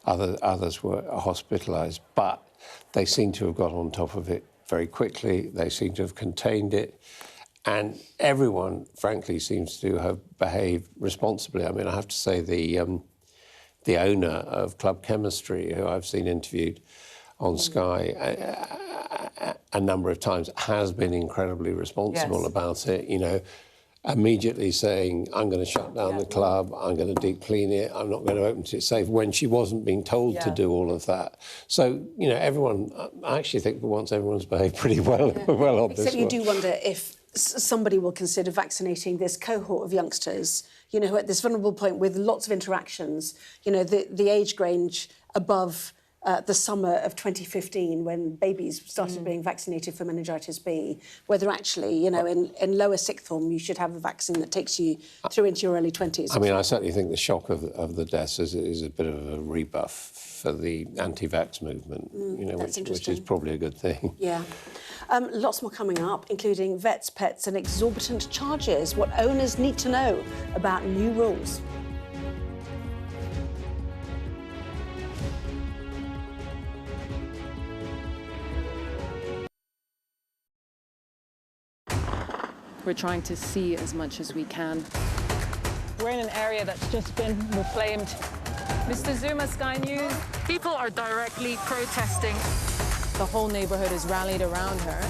others were hospitalised, but they seem to have got on top of it very quickly. They seem to have contained it. And everyone, frankly, seems to have behaved responsibly. I mean, I have to say the owner of Club Chemistry, who I've seen interviewed on Sky a number of times, has been incredibly responsible about it, you know, immediately saying, I'm going to shut down the club, I'm going to deep clean it, I'm not going to open it safe, when she wasn't being told to do all of that. So, you know, everyone, I actually think for once everyone's behaved pretty well, on this. Except you do wonder if somebody will consider vaccinating this cohort of youngsters, you know, who are at this vulnerable point with lots of interactions, you know, the age range above the summer of 2015 when babies started being vaccinated for meningitis B, whether actually, you know, in lower sixth form you should have a vaccine that takes you through into your early 20s. I mean, I certainly think the shock of the deaths is a bit of a rebuff for the anti-vax movement, you know, which is probably a good thing. Yeah. Lots more coming up, including vets, pets and exorbitant charges, what owners need to know about new rules. We're trying to see as much as we can. We're in an area that's just been reclaimed. Mr. Zuma, Sky News. People are directly protesting. The whole neighborhood has rallied around her.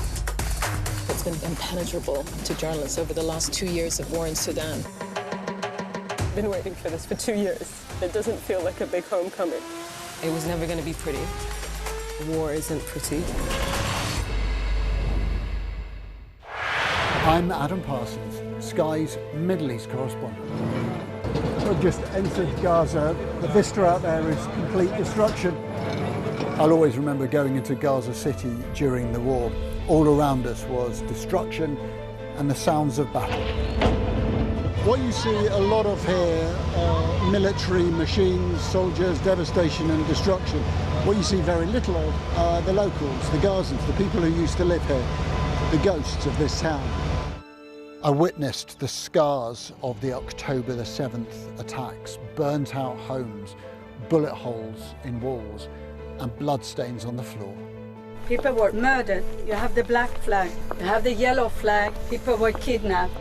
It's been impenetrable to journalists over the last 2 years of war in Sudan. I've been waiting for this for 2 years. It doesn't feel like a big homecoming. It was never going to be pretty. War isn't pretty. I'm Adam Parsons, Sky's Middle East correspondent. We've just entered Gaza. The vista out there is complete destruction. I'll always remember going into Gaza City during the war. All around us was destruction and the sounds of battle. What you see a lot of here are military machines, soldiers, devastation and destruction. What you see very little of are the locals, the Gazans, the people who used to live here, the ghosts of this town. I witnessed the scars of the October the 7th attacks, burnt out homes, bullet holes in walls and bloodstains on the floor. People were murdered. You have the black flag, you have the yellow flag, people were kidnapped.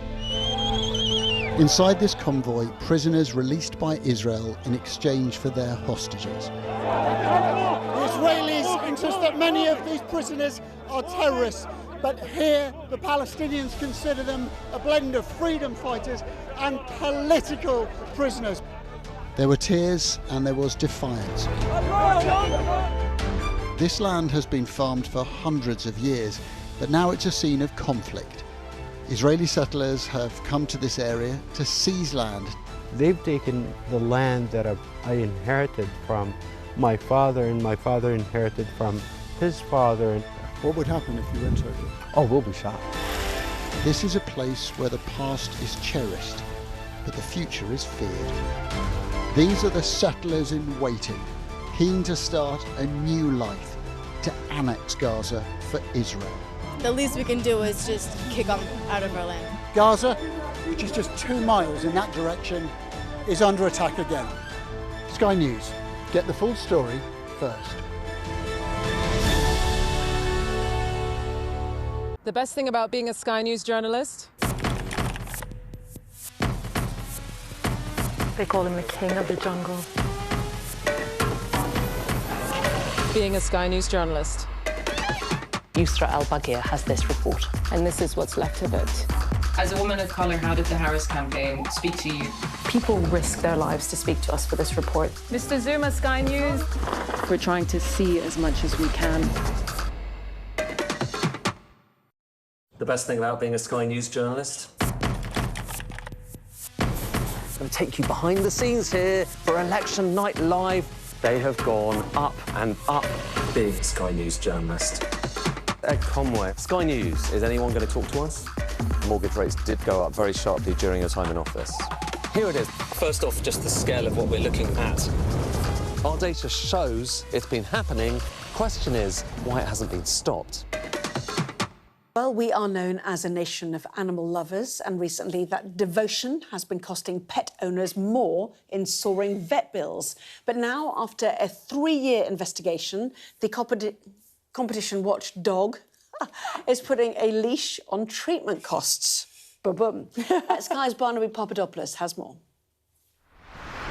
Inside this convoy, prisoners released by Israel in exchange for their hostages. The Israelis insist that many of these prisoners are terrorists. But here, the Palestinians consider them a blend of freedom fighters and political prisoners. There were tears and there was defiance. This land has been farmed for hundreds of years, but now it's a scene of conflict. Israeli settlers have come to this area to seize land. They've taken the land that I inherited from my father, and my father inherited from his father. What would happen if you entered it? Oh, we'll be shot. This is a place where the past is cherished, but the future is feared. These are the settlers in waiting, keen to start a new life, to annex Gaza for Israel. The least we can do is just kick them out of our land. Gaza, which is just 2 miles in that direction, is under attack again. Sky News, get the full story first. The best thing about being a Sky News journalist? They call him the king of the jungle. being a Sky News journalist. Yusra Al-Baghir has this report. And this is what's left of it. As a woman of colour, how did the Harris campaign speak to you? People risk their lives to speak to us for this report. Mr. Zuma, Sky News. We're trying to see as much as we can. The best thing about being a Sky News journalist? I'm going to take you behind the scenes here for Election Night Live. They have gone up and up. Big Sky News journalist. Ed Conway. Sky News, is anyone going to talk to us? Mortgage rates did go up very sharply during your time in office. Here it is. First off, just the scale of what we're looking at. Our data shows it's been happening. Question is, why it hasn't been stopped. Well, we are known as a nation of animal lovers, and recently that devotion has been costing pet owners more in soaring vet bills. But now, after a 3-year investigation, the competition watchdog is putting a leash on treatment costs. Boom. Sky's Barnaby Papadopoulos has more.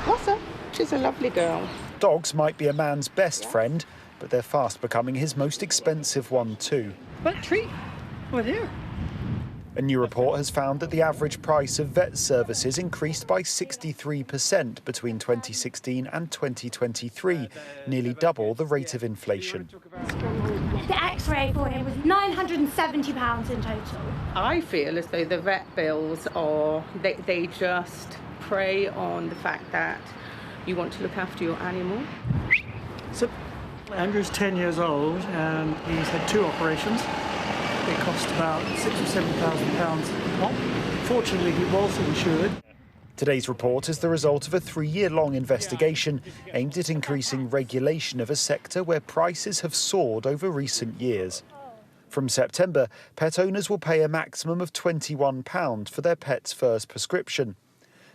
Awesome. She's a lovely girl. Dogs might be a man's best friend, but they're fast becoming his most expensive one too. What treat? What here? A new report has found that the average price of vet services increased by 63% between 2016 and 2023, nearly double the rate of inflation. The X-ray for him was £970 in total. I feel as though the vet bills are, they just prey on the fact that you want to look after your animal. So Andrew's 10 years old and he's had 2 operations. They cost about £6,000 or £7,000 a pop. Fortunately, he was insured. Today's report is the result of a 3-year-long investigation aimed at increasing regulation of a sector where prices have soared over recent years. From September, pet owners will pay a maximum of £21 for their pet's first prescription.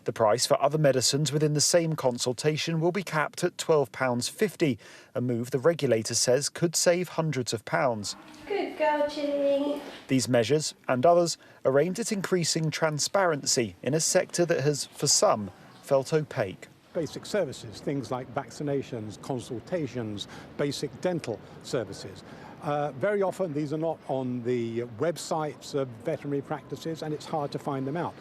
The price for other medicines within the same consultation will be capped at £12.50, a move the regulator says could save hundreds of pounds. Good girl, Chilly. These measures, and others, are aimed at increasing transparency in a sector that has, for some, felt opaque. Basic services, things like vaccinations, consultations, basic dental services. Very often these are not on the websites of veterinary practices, and it's hard to find them out.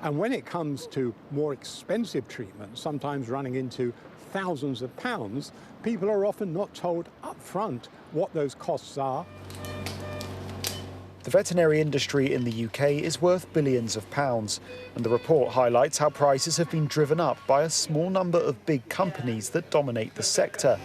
And when it comes to more expensive treatment, sometimes running into thousands of pounds, people are often not told up front what those costs are. The veterinary industry in the UK is worth billions of pounds, and the report highlights how prices have been driven up by a small number of big companies that dominate the sector.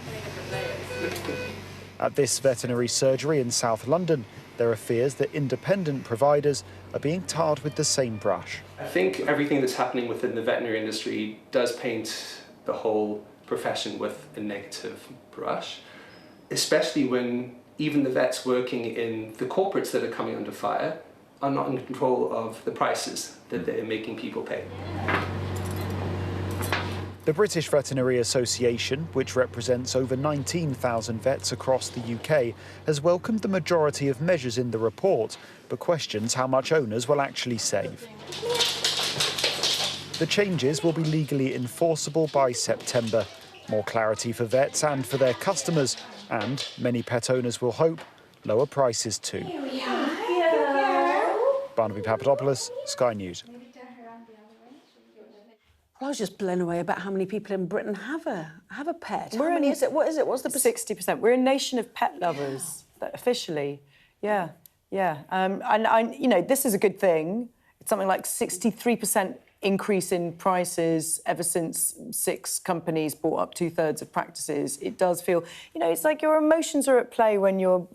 At this veterinary surgery in South London, there are fears that independent providers are being tarred with the same brush. I think everything that's happening within the veterinary industry does paint the whole profession with a negative brush, especially when even the vets working in the corporates that are coming under fire are not in control of the prices that they're making people pay. The British Veterinary Association, which represents over 19,000 vets across the UK, has welcomed the majority of measures in the report, but questions how much owners will actually save. The changes will be legally enforceable by September. More clarity for vets and for their customers, and, many pet owners will hope, lower prices too. Barnaby Papadopoulos, Sky News. I was just blown away about how many people in Britain have a pet. How many is it? What is it? What's the 60%? We're a nation of pet lovers, officially. Yeah. And you know, this is a good thing. It's something like 63% increase in prices ever since 6 companies bought up 2/3 of practices. It does feel, you know, it's like your emotions are at play when your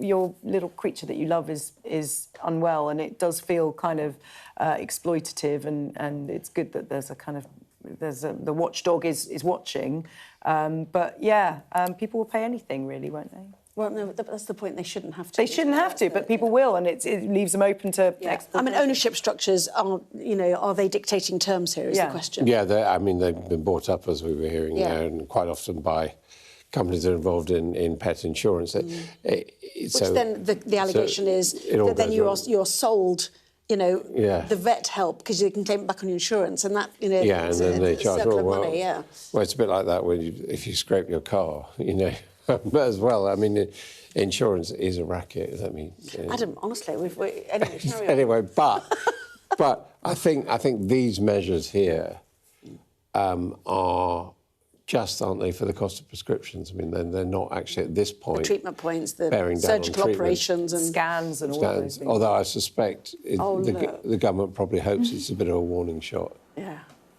little creature that you love is unwell, and it does feel kind of exploitative. And it's good that there's a kind of the watchdog is watching, but yeah, people will pay anything really, won't they? Well, no, that's the point. They shouldn't have to. They shouldn't have to, but people will, and it leaves them open to. Yeah. I mean, ownership structures are, you know, are they dictating terms here? Is the question. Yeah, I mean, they've been bought up, as we were hearing, and quite often by companies that are involved in pet insurance. Which then the allegation is that then you're sold. You know, the vet help because you can claim it back on your insurance, and that, you know, and then they charge money. Well, it's a bit like that when if you scrape your car, you know. as well. I mean, insurance is a racket. I mean, Adam, honestly, anyway, carry on. anyway, but I think these measures here are just, aren't they, for the cost of prescriptions? I mean, they're not actually at this point. The treatment points, the bearing down surgical on operations and scans and all of those things. Although I suspect the government probably hopes it's a bit of a warning shot. Yeah.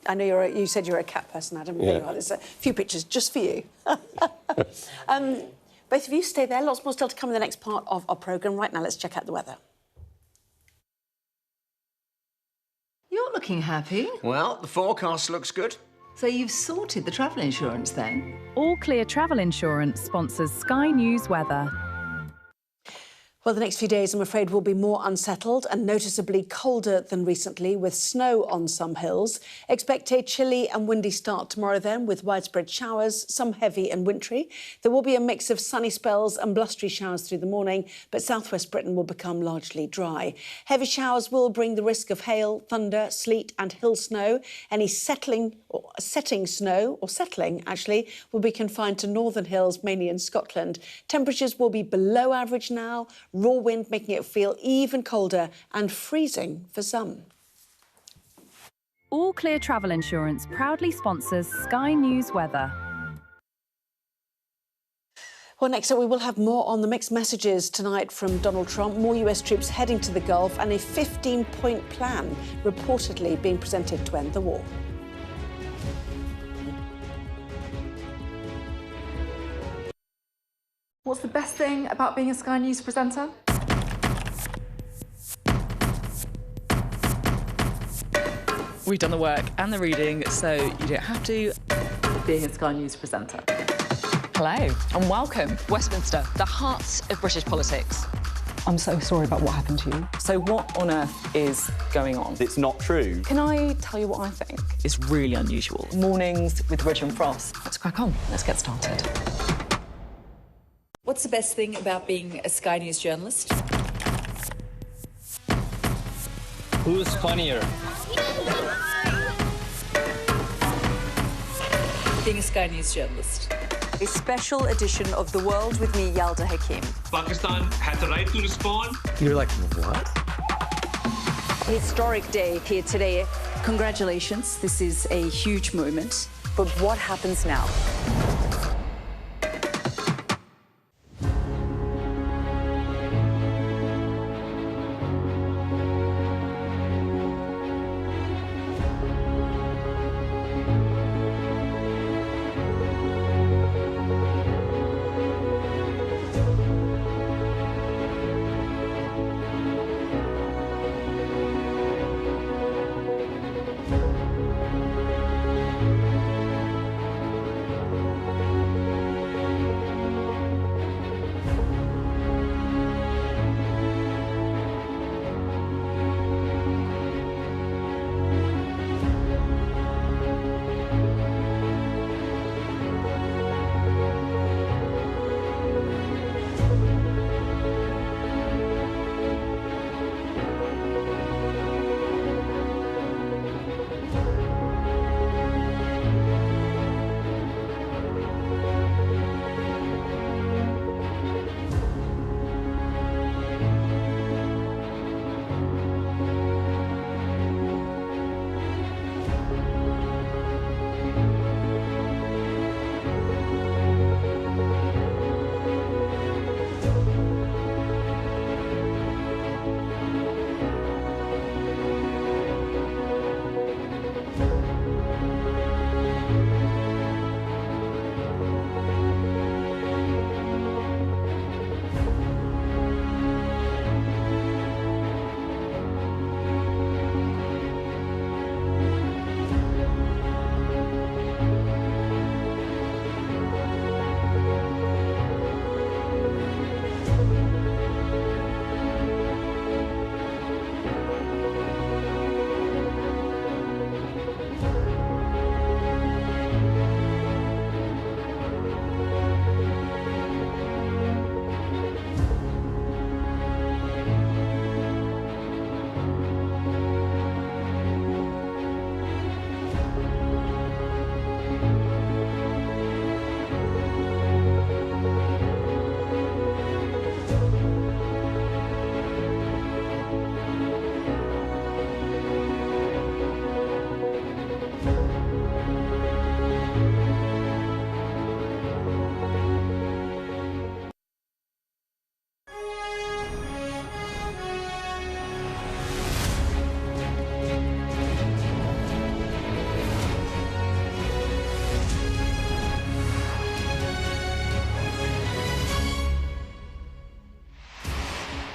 I know you said you're a cat person, Adam. Yeah. There's a few pictures just for you. Both of you stay there. Lots more still to come in the next part of our programme. Right now, let's check out the weather. You're looking happy. Well, the forecast looks good. So you've sorted the travel insurance then? All Clear Travel Insurance sponsors Sky News Weather. Well, the next few days, I'm afraid, will be more unsettled and noticeably colder than recently, with snow on some hills. Expect a chilly and windy start tomorrow then, with widespread showers, some heavy and wintry. There will be a mix of sunny spells and blustery showers through the morning, but southwest Britain will become largely dry. Heavy showers will bring the risk of hail, thunder, sleet and hill snow. Any setting snow will be confined to northern hills, mainly in Scotland. Temperatures will be below average now. Raw wind making it feel even colder and freezing for some. All Clear Travel Insurance proudly sponsors Sky News Weather. Well, next up, we will have more on the mixed messages tonight from Donald Trump, more US troops heading to the Gulf and a 15-point plan reportedly being presented to end the war. What's the best thing about being a Sky News presenter? We've done the work and the reading, so you don't have to. Being a Sky News presenter. Hello and welcome. Westminster, the heart of British politics. I'm so sorry about what happened to you. So what on earth is going on? It's not true. Can I tell you what I think? It's really unusual. Mornings with Roger and Frost. Let's crack on. Let's get started. What's the best thing about being a Sky News journalist? Who's funnier? Being a Sky News journalist. A special edition of The World with me, Yalda Hakim. Pakistan had the right to respond. You're like, what? A historic day here today. Congratulations, this is a huge moment. But what happens now?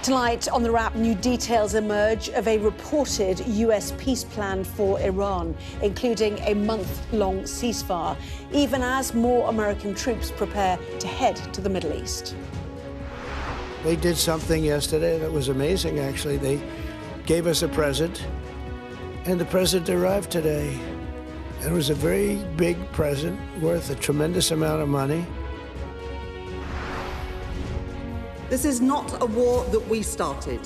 Tonight on The Wrap, new details emerge of a reported US peace plan for Iran, including a month-long ceasefire, even as more American troops prepare to head to the Middle East. They did something yesterday that was amazing, actually. They gave us a present, and the present arrived today. It was a very big present worth a tremendous amount of money. This is not a war that we started,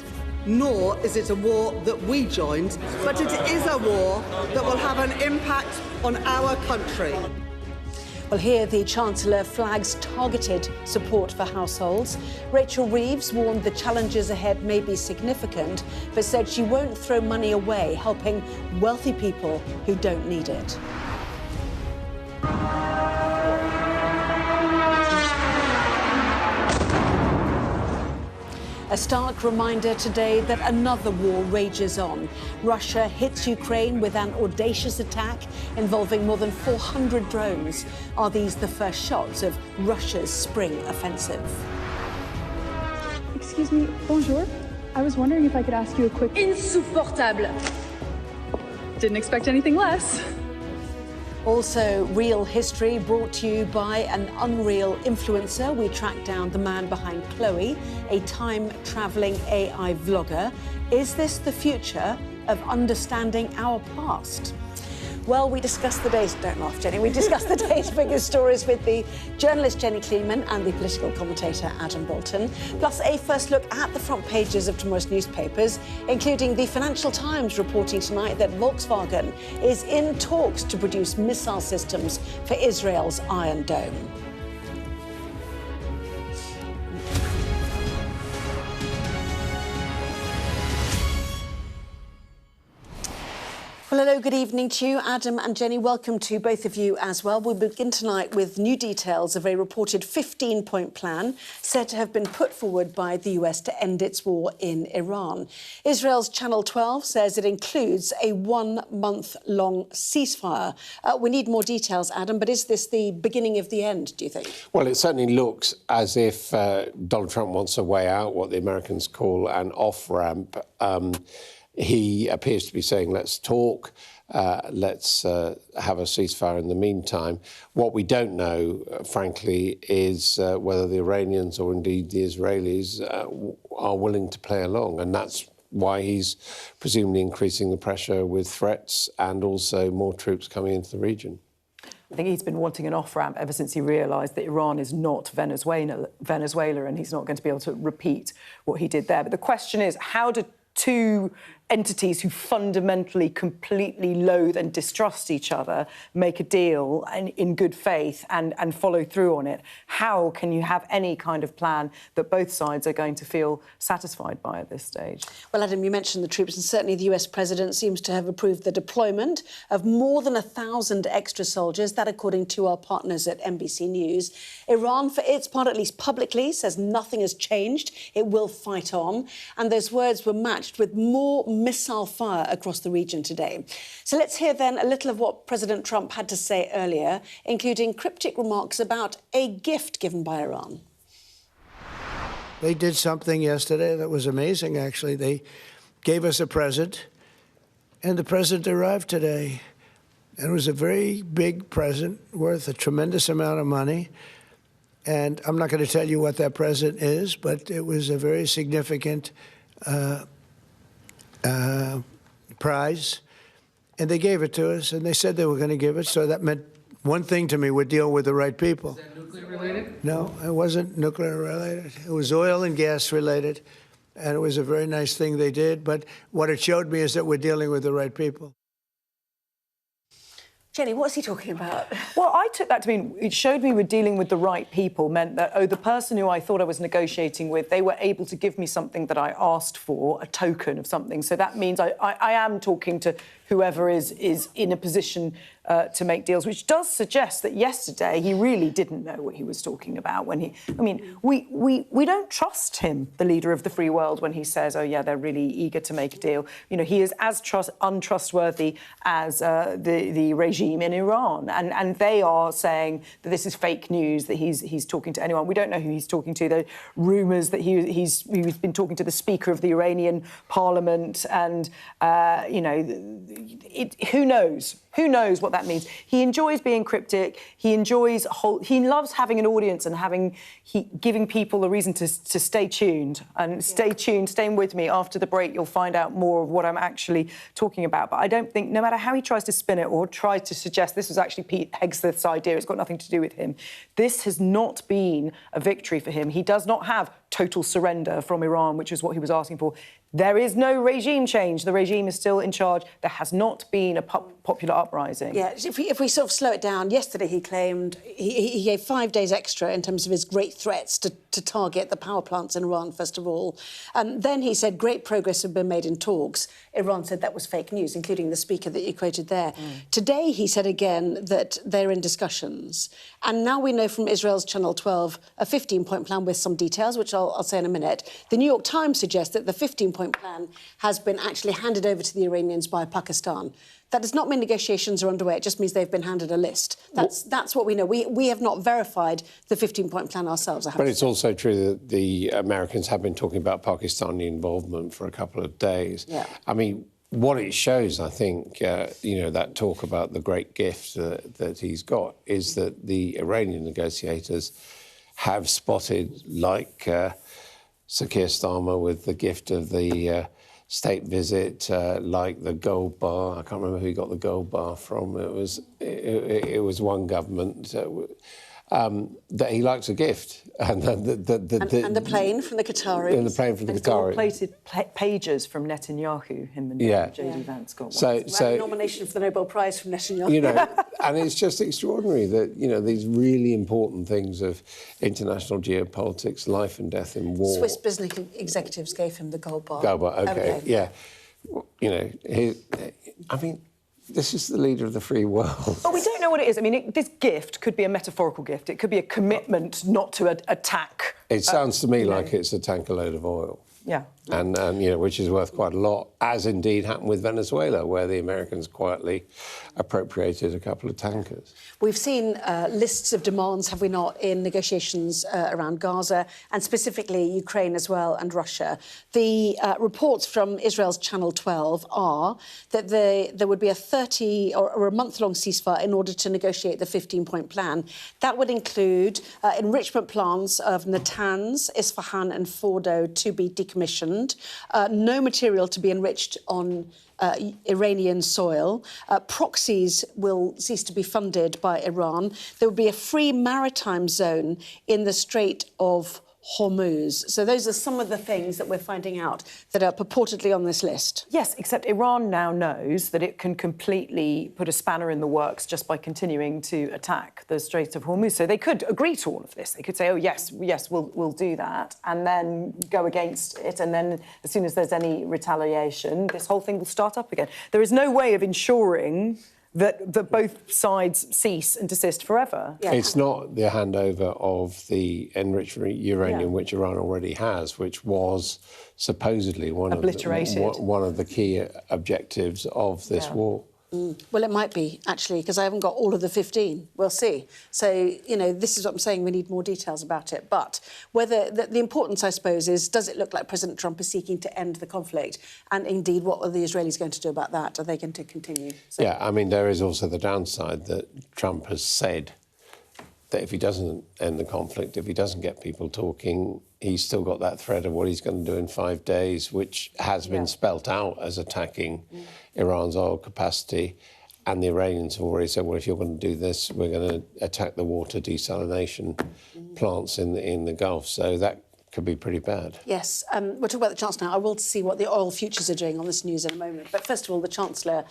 nor is it a war that we joined, but it is a war that will have an impact on our country. Well, here the Chancellor flags targeted support for households. Rachel Reeves warned the challenges ahead may be significant, but said she won't throw money away helping wealthy people who don't need it. A stark reminder today that another war rages on. Russia hits Ukraine with an audacious attack involving more than 400 drones. Are these the first shots of Russia's spring offensive? Excuse me, bonjour. I was wondering if I could ask you a quick... Insupportable. Didn't expect anything less. Also, Real History brought to you by an unreal influencer. We tracked down the man behind Chloe, a time-travelling AI vlogger. Is this the future of understanding our past? Well, we discussed the day's... Don't laugh, Jenny. We discussed the day's biggest stories with the journalist Jenny Kleeman and the political commentator Adam Bolton, plus a first look at the front pages of tomorrow's newspapers, including the Financial Times reporting tonight that Volkswagen is in talks to produce missile systems for Israel's Iron Dome. Well, hello, good evening to you, Adam and Jenny. Welcome to both of you as well. We'll begin tonight with new details of a reported 15-point plan said to have been put forward by the US to end its war in Iran. Israel's Channel 12 says it includes a one-month-long ceasefire. We need more details, Adam, but is this the beginning of the end, do you think? Well, it certainly looks as if Donald Trump wants a way out, what the Americans call an off-ramp. He appears to be saying, let's talk, let's have a ceasefire in the meantime. What we don't know, frankly, is whether the Iranians or indeed the Israelis are willing to play along. And that's why he's presumably increasing the pressure with threats and also more troops coming into the region. I think he's been wanting an off-ramp ever since he realised that Iran is not Venezuela, and he's not going to be able to repeat what he did there. But the question is, how do two entities who fundamentally, completely loathe and distrust each other make a deal in good faith and follow through on it? How can you have any kind of plan that both sides are going to feel satisfied by at this stage? Well, Adam, you mentioned the troops, and certainly the US president seems to have approved the deployment of more than 1,000 extra soldiers, that according to our partners at NBC News. Iran, for its part, at least publicly, says nothing has changed. It will fight on. And those words were matched with more missile fire across the region today. So let's hear then a little of what President Trump had to say earlier, including cryptic remarks about a gift given by Iran. They did something yesterday that was amazing, actually. They gave us a present, and the present arrived today. It was a very big present worth a tremendous amount of money. And I'm not going to tell you what that present is, but it was a very significant prize, and they gave it to us, and they said they were going to give it, so that meant one thing to me: we're dealing with the right people. Is that nuclear related? No, it wasn't nuclear related. It was oil and gas related, and it was a very nice thing they did, but what it showed me is that we're dealing with the right people. Jenny, what's he talking about? Well, I took that to mean it showed me we're dealing with the right people, meant that, oh, the person who I thought I was negotiating with, they were able to give me something that I asked for, a token of something. So that means I am talking to whoever is in a position to make deals, which does suggest that yesterday he really didn't know what he was talking about when he... I mean, we don't trust him, the leader of the free world, when he says, oh, yeah, they're really eager to make a deal. You know, he is as untrustworthy as the regime in Iran. And they are saying that this is fake news, that he's talking to anyone. We don't know who he's talking to. There are rumours that he's been talking to the Speaker of the Iranian Parliament and, you know, who knows? Who knows what that means? He enjoys being cryptic. He loves having an audience and giving people a reason to stay tuned. And stay tuned, staying with me. After the break, you'll find out more of what I'm actually talking about. But I don't think, no matter how he tries to spin it or tries to suggest this was actually Pete Hegseth's idea, it's got nothing to do with him. This has not been a victory for him. He does not have total surrender from Iran, which is what he was asking for. There is no regime change. The regime is still in charge. There has not been a popular uprising. Yeah, if we sort of slow it down, yesterday he claimed he gave 5 days extra in terms of his great threats to target the power plants in Iran, first of all. Then he said great progress had been made in talks. Iran said that was fake news, including the speaker that you quoted there. Today he said again that they're in discussions. And now we know from Israel's Channel 12 a 15-point plan with some details, which I'll say in a minute. The New York Times suggests that the 15-point plan has been actually handed over to the Iranians by Pakistan. That does not mean negotiations are underway. It just means they've been handed a list. That's what we know. We have not verified the 15-point plan ourselves. But it's also true that the Americans have been talking about Pakistani involvement for a couple of days. Yeah. I mean, what it shows, I think, you know, that talk about the great gift that he's got is that the Iranian negotiators have spotted, like Sir Keir Starmer with the gift of the state visit, like the gold bar. I can't remember who he got the gold bar from. It was one government that he likes a gift, and the plane from the Qataris. And the plane from the Qataris. Gold-plated pages from Netanyahu. Him and J.D. Vance got one. So a nomination for the Nobel Prize from Netanyahu. You know, and it's just extraordinary that, you know, these really important things of international geopolitics, life and death in war. Swiss business executives gave him the gold bar. Gold bar, OK, yeah. You know, I mean, this is the leader of the free world. Well, we don't know what it is. I mean, this gift could be a metaphorical gift. It could be a commitment not to attack. It sounds to me like it's a tanker load of oil. Yeah. And you know, which is worth quite a lot, as indeed happened with Venezuela, where the Americans quietly appropriated a couple of tankers. We've seen lists of demands, have we not, in negotiations around Gaza, and specifically Ukraine as well, and Russia. The reports from Israel's Channel 12 are that there would be a 30 or a month-long ceasefire in order to negotiate the 15-point plan. That would include enrichment plants of Natanz, Isfahan and Fordo to be decommissioned, no material to be enriched on Iranian soil. Proxies will cease to be funded by Iran. There will be a free maritime zone in the Strait of Hormuz. So those are some of the things that we're finding out that are purportedly on this list. Yes, except Iran now knows that it can completely put a spanner in the works just by continuing to attack the Strait of Hormuz. So they could agree to all of this. They could say, oh, yes, we'll do that, and then go against it. And then as soon as there's any retaliation, this whole thing will start up again. There is no way of ensuring that both sides cease and desist forever. Yeah. It's not the handover of the enriched uranium, which Iran already has, which was supposedly one of the key objectives of this war. Well, it might be, actually, because I haven't got all of the 15. We'll see. So, you know, this is what I'm saying. We need more details about it. But whether the importance, I suppose, is does it look like President Trump is seeking to end the conflict? And indeed, what are the Israelis going to do about that? Are they going to continue? So, yeah, I mean, there is also the downside that Trump has said that if he doesn't end the conflict, if he doesn't get people talking, he's still got that threat of what he's going to do in 5 days, which has been spelt out as attacking Iran's oil capacity. And the Iranians have already said, well, if you're going to do this, we're going to attack the water desalination plants in the Gulf. So that could be pretty bad. Yes, we'll talk about the Chancellor now. I will see what the oil futures are doing on this news in a moment. But first of all, the Chancellor,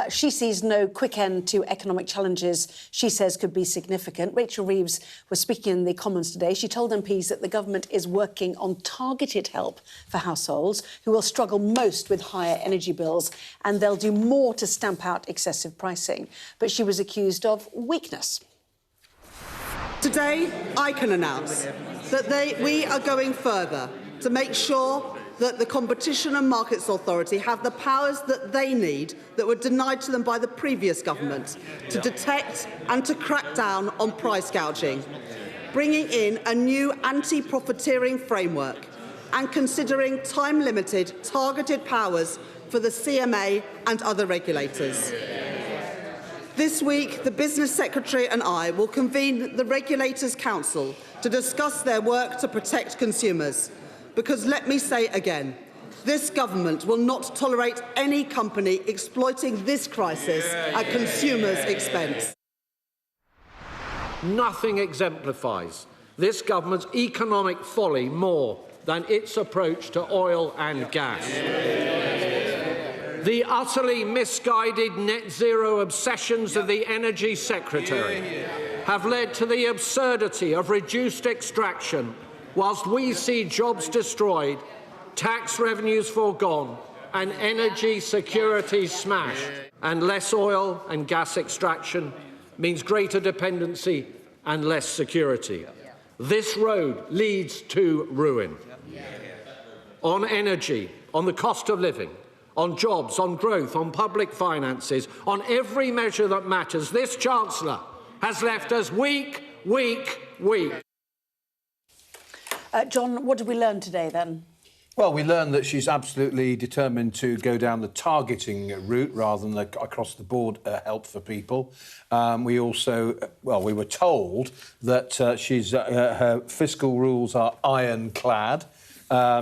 she sees no quick end to economic challenges she says could be significant. Rachel Reeves was speaking in the Commons today. She told MPs that the government is working on targeted help for households who will struggle most with higher energy bills, and they'll do more to stamp out excessive pricing. But she was accused of weakness. Today, I can announce that we are going further to make sure that the Competition and Markets Authority have the powers that they need that were denied to them by the previous government to detect and to crack down on price gouging, bringing in a new anti-profiteering framework and considering time-limited, targeted powers for the CMA and other regulators. This week, the Business Secretary and I will convene the Regulators' Council to discuss their work to protect consumers. Because let me say again, this government will not tolerate any company exploiting this crisis at consumers' expense. Nothing exemplifies this government's economic folly more than its approach to oil and gas. The utterly misguided net zero obsessions of the Energy Secretary have led to the absurdity of reduced extraction, whilst we see jobs destroyed, tax revenues foregone, and energy security smashed. And less oil and gas extraction means greater dependency and less security. This road leads to ruin. On energy, on the cost of living, on jobs, on growth, on public finances, on every measure that matters, this Chancellor has left us weak, weak, weak. John, what did we learn today, then? Well, we learned that she's absolutely determined to go down the targeting route rather than the across-the-board help for people. We also, we were told that her fiscal rules are ironclad.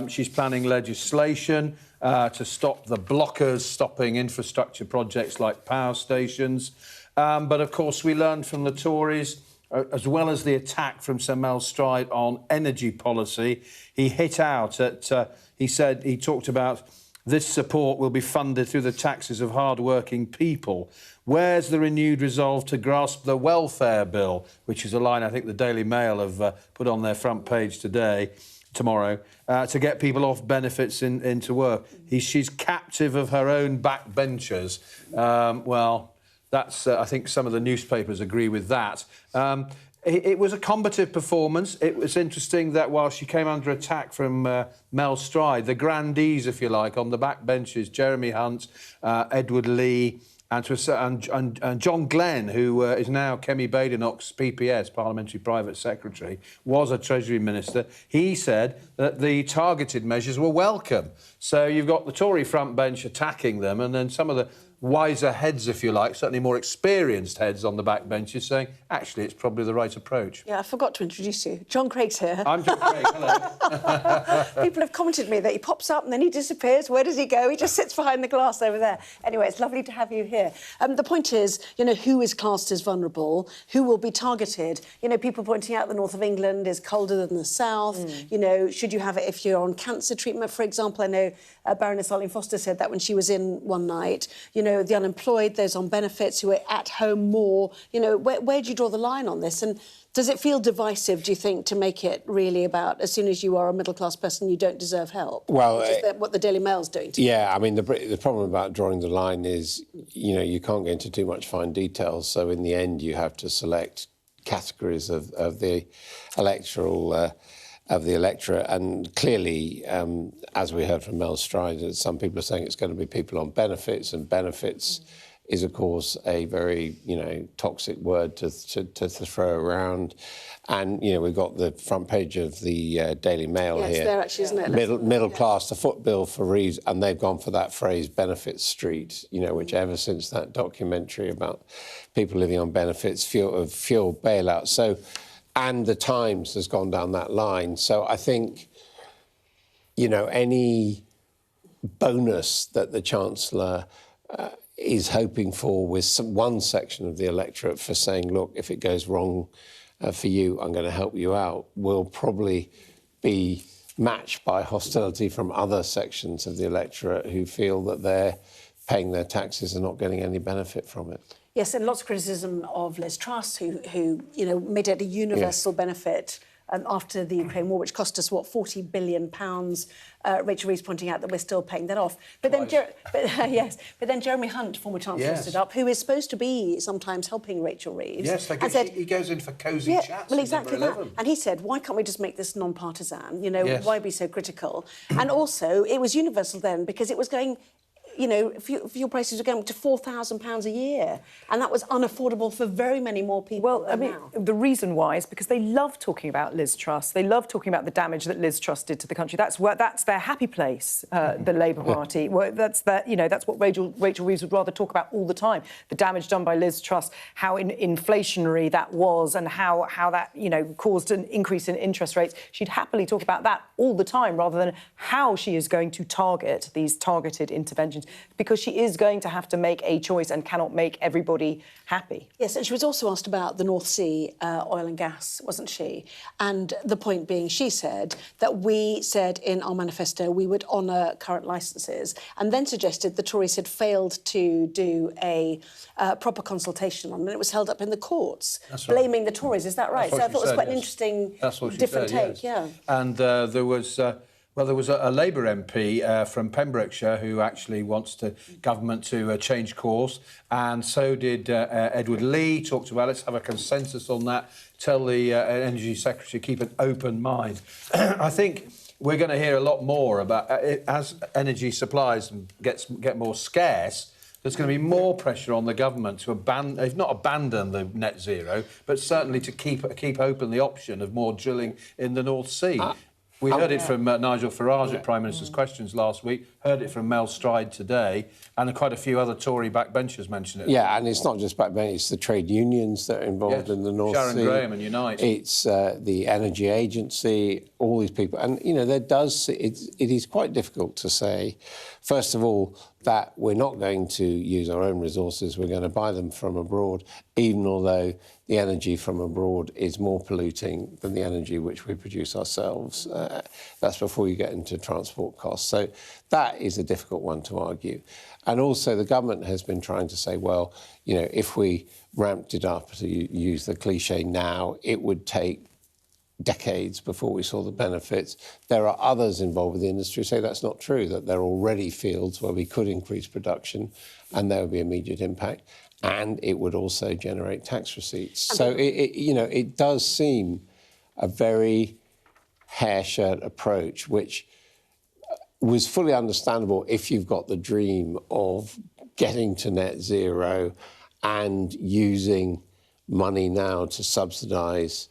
She's planning legislation to stop the blockers stopping infrastructure projects like power stations. But, of course, we learned from the Tories, as well as the attack from Sir Mel Stride on energy policy, he hit out at, he talked about this support will be funded through the taxes of hard-working people. Where's the renewed resolve to grasp the welfare bill, which is a line I think the Daily Mail have put on their front page tomorrow, to get people off benefits into work. She's captive of her own backbenchers. That's, I think some of the newspapers agree with that. It was a combative performance. It was interesting that while she came under attack from Mel Stride, the grandees, if you like, on the backbenches, Jeremy Hunt, Edward Lee, and John Glenn, who is now Kemi Badenoch's PPS, Parliamentary Private Secretary, was a Treasury Minister. He said that the targeted measures were welcome. So you've got the Tory front bench attacking them, and then some of the wiser heads, if you like, certainly more experienced heads on the back benches saying, actually, it's probably the right approach. Yeah, I forgot to introduce you. John Craig's here. I'm John Craig, hello. People have commented to me that he pops up and then he disappears. Where does he go? He just sits behind the glass over there. Anyway, it's lovely to have you here. The point is, who is classed as vulnerable? Who will be targeted? People pointing out the north of England is colder than the south. Should you have it if you're on cancer treatment, for example? I know Baroness Arlene Foster said that when she was in one night. The unemployed, those on benefits who are at home more. Where do you draw the line on this? And does it feel divisive, do you think, to make it really about as soon as you are a middle-class person, you don't deserve help? Well, which is what the Daily Mail's doing to you. Yeah, I mean, the problem about drawing the line is, you can't get into too much fine details. So in the end, you have to select categories of the electoral of the electorate, and clearly, as we heard from Mel Stride, some people are saying it's going to be people on benefits, and benefits is, of course, a very, toxic word to throw around. And, we've got the front page of the Daily Mail here. It's there, actually, isn't it? Middle class, the foot bill for Reeves, and they've gone for that phrase, benefit street, which ever since that documentary about people living on benefits, fuel bailout. So, and the Times has gone down that line. So I think, any bonus that the Chancellor is hoping for with one section of the electorate for saying, look, if it goes wrong for you, I'm going to help you out, will probably be matched by hostility from other sections of the electorate who feel that they're paying their taxes and not getting any benefit from it. Yes, and lots of criticism of Liz Truss, who made it a universal benefit after the Ukraine war, which cost us, what, £40 billion. Rachel Reeves pointing out that we're still paying that off. But then, but then Jeremy Hunt, former Chancellor, stood up, who is supposed to be sometimes helping Rachel Reeves. Yes, and said, he goes in for cosy chats. Well, exactly that. And he said, why can't we just make this non-partisan? Why be so critical? And also, it was universal then because it was going... fuel prices were going to £4,000 a year, and that was unaffordable for very many more people. Well, I mean, the reason why is because they love talking about Liz Truss. They love talking about the damage that Liz Truss did to the country. That's their happy place, the Labour Party. Well, that's what Rachel Reeves would rather talk about all the time. The damage done by Liz Truss, how inflationary that was, and how that caused an increase in interest rates. She'd happily talk about that all the time, rather than how she is going to target these targeted interventions, because she is going to have to make a choice and cannot make everybody happy. Yes, and she was also asked about the North Sea oil and gas, wasn't she? And the point being, she said that we said in our manifesto we would honour current licences, and then suggested the Tories had failed to do a proper consultation on it. It was held up in the courts, blaming the Tories. Is that right? So I thought it was quite an interesting, different take. Yeah. And there was... Well, there was a Labour MP from Pembrokeshire who actually wants the government to change course, and so did Edward Lee. Talked about let's have a consensus on that. Tell the Energy Secretary keep an open mind. I think we're going to hear a lot more about as energy supplies get more scarce. There's going to be more pressure on the government to if not abandon the net zero, but certainly to keep open the option of more drilling in the North Sea. We heard it from Nigel Farage at Prime Minister's Questions last week, heard it from Mel Stride today, and quite a few other Tory backbenchers mentioned it. Yeah, and it's not just backbenchers, it's the trade unions that are involved in the North Sea. Sharon Graham and Unite. It's the Energy Agency, all these people. And, it is quite difficult to say, first of all, that we're not going to use our own resources, we're going to buy them from abroad, even although the energy from abroad is more polluting than the energy which we produce ourselves. That's before you get into transport costs. So that is a difficult one to argue. And also the government has been trying to say, well, if we ramped it up, to use the cliche now, it would take decades before we saw the benefits. There are others involved with the industry who say that's not true, that there are already fields where we could increase production and there would be immediate impact, and it would also generate tax receipts. So it does seem a very hair-shirt approach, which was fully understandable if you've got the dream of getting to net zero and using money now to subsidise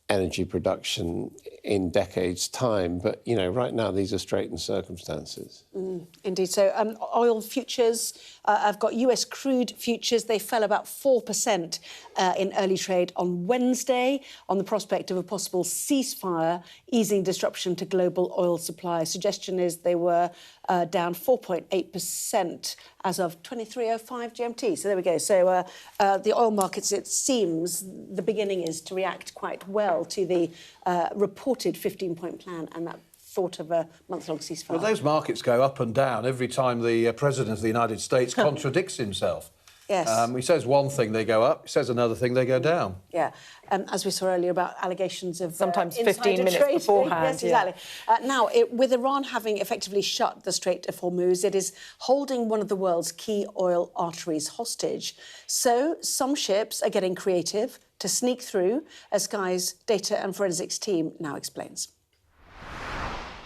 energy production in decades' time. But, right now, these are straitened circumstances. Indeed. So oil futures, I've got US crude futures. They fell about 4% in early trade on Wednesday on the prospect of a possible ceasefire easing disruption to global oil supply. Suggestion is they were down 4.8% as of 23:05 GMT. So there we go. So the oil markets, it seems, the beginning is to react quite well to the reported 15-point plan and that thought of a month-long ceasefire. Well, those markets go up and down every time the President of the United States contradicts himself. Yes. He says one thing, they go up. He says another thing, they go down. Yeah. As we saw earlier about allegations of sometimes 15 minutes trading. beforehand. Yes, exactly. Now, with Iran having effectively shut the Strait of Hormuz, it is holding one of the world's key oil arteries hostage. So some ships are getting creative to sneak through, as Sky's data and forensics team now explains.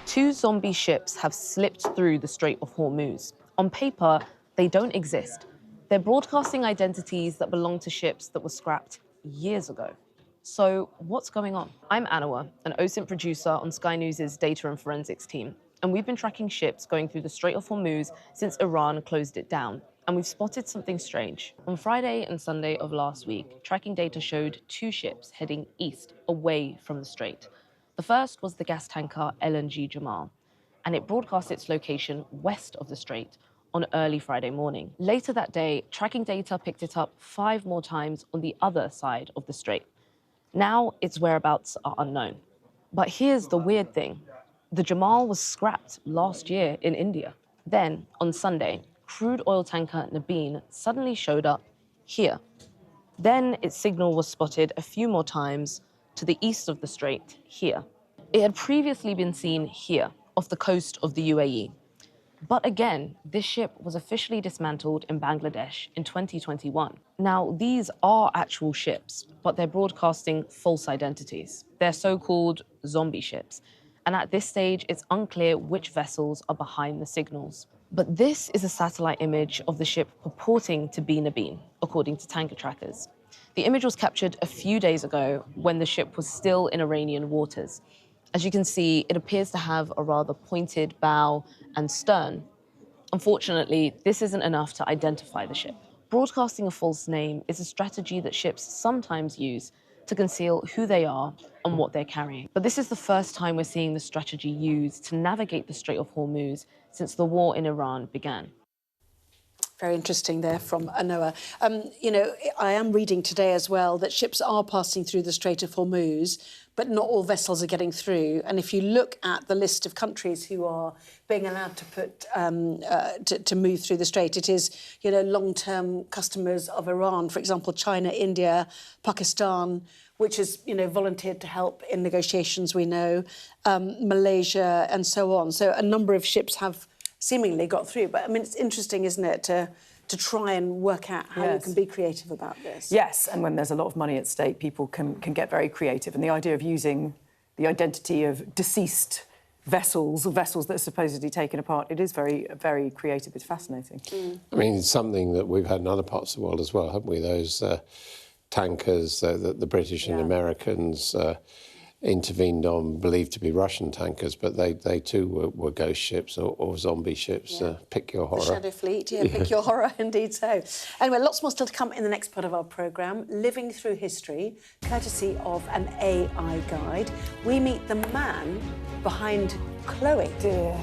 2 zombie ships have slipped through the Strait of Hormuz. On paper, they don't exist. They're broadcasting identities that belong to ships that were scrapped years ago. So what's going on? I'm Anua, an OSINT producer on Sky News' data and forensics team, and we've been tracking ships going through the Strait of Hormuz since Iran closed it down. And we've spotted something strange. On Friday and Sunday of last week, tracking data showed 2 ships heading east, away from the strait. The first was the gas tanker LNG Jamal, and it broadcast its location west of the strait on early Friday morning. Later that day, tracking data picked it up 5 more times on the other side of the strait. Now its whereabouts are unknown. But here's the weird thing. The Jamal was scrapped last year in India. Then, on Sunday, crude oil tanker Nabeen suddenly showed up here. Then its signal was spotted a few more times to the east of the strait, here. It had previously been seen here, off the coast of the UAE. But again, this ship was officially dismantled in Bangladesh in 2021. Now, these are actual ships, but they're broadcasting false identities. They're so-called zombie ships. And at this stage, it's unclear which vessels are behind the signals. But this is a satellite image of the ship purporting to be Nabeen, according to tanker trackers. The image was captured a few days ago when the ship was still in Iranian waters. As you can see, it appears to have a rather pointed bow and stern. Unfortunately, this isn't enough to identify the ship. Broadcasting a false name is a strategy that ships sometimes use to conceal who they are and what they're carrying. But this is the first time we're seeing the strategy used to navigate the Strait of Hormuz since the war in Iran began. Very interesting there from Anoa. You know, I am reading today as well that ships are passing through the Strait of Hormuz, but not all vessels are getting through. And if you look at the list of countries who are being allowed to to move through the strait, it is, you know, long-term customers of Iran, for example, China, India, Pakistan, which has, you know, volunteered to help in negotiations, we know, Malaysia and so on. So a number of ships have seemingly got through. But, I mean, it's interesting, isn't it, to try and work out how you can be creative about this. Yes, and when there's a lot of money at stake, people can get very creative. And the idea of using the identity of deceased vessels, or vessels that are supposedly taken apart, it is very, very creative. It's fascinating. I mean, it's something that we've had in other parts of the world as well, haven't we? Those tankers that the British and Americans intervened on, believed to be Russian tankers, but they too were ghost ships or zombie ships. Pick your horror. The Shadow Fleet, pick your horror, indeed so. Anyway, lots more still to come in the next part of our programme. Living Through History, courtesy of an AI guide. We meet the man behind Chloe. Dear.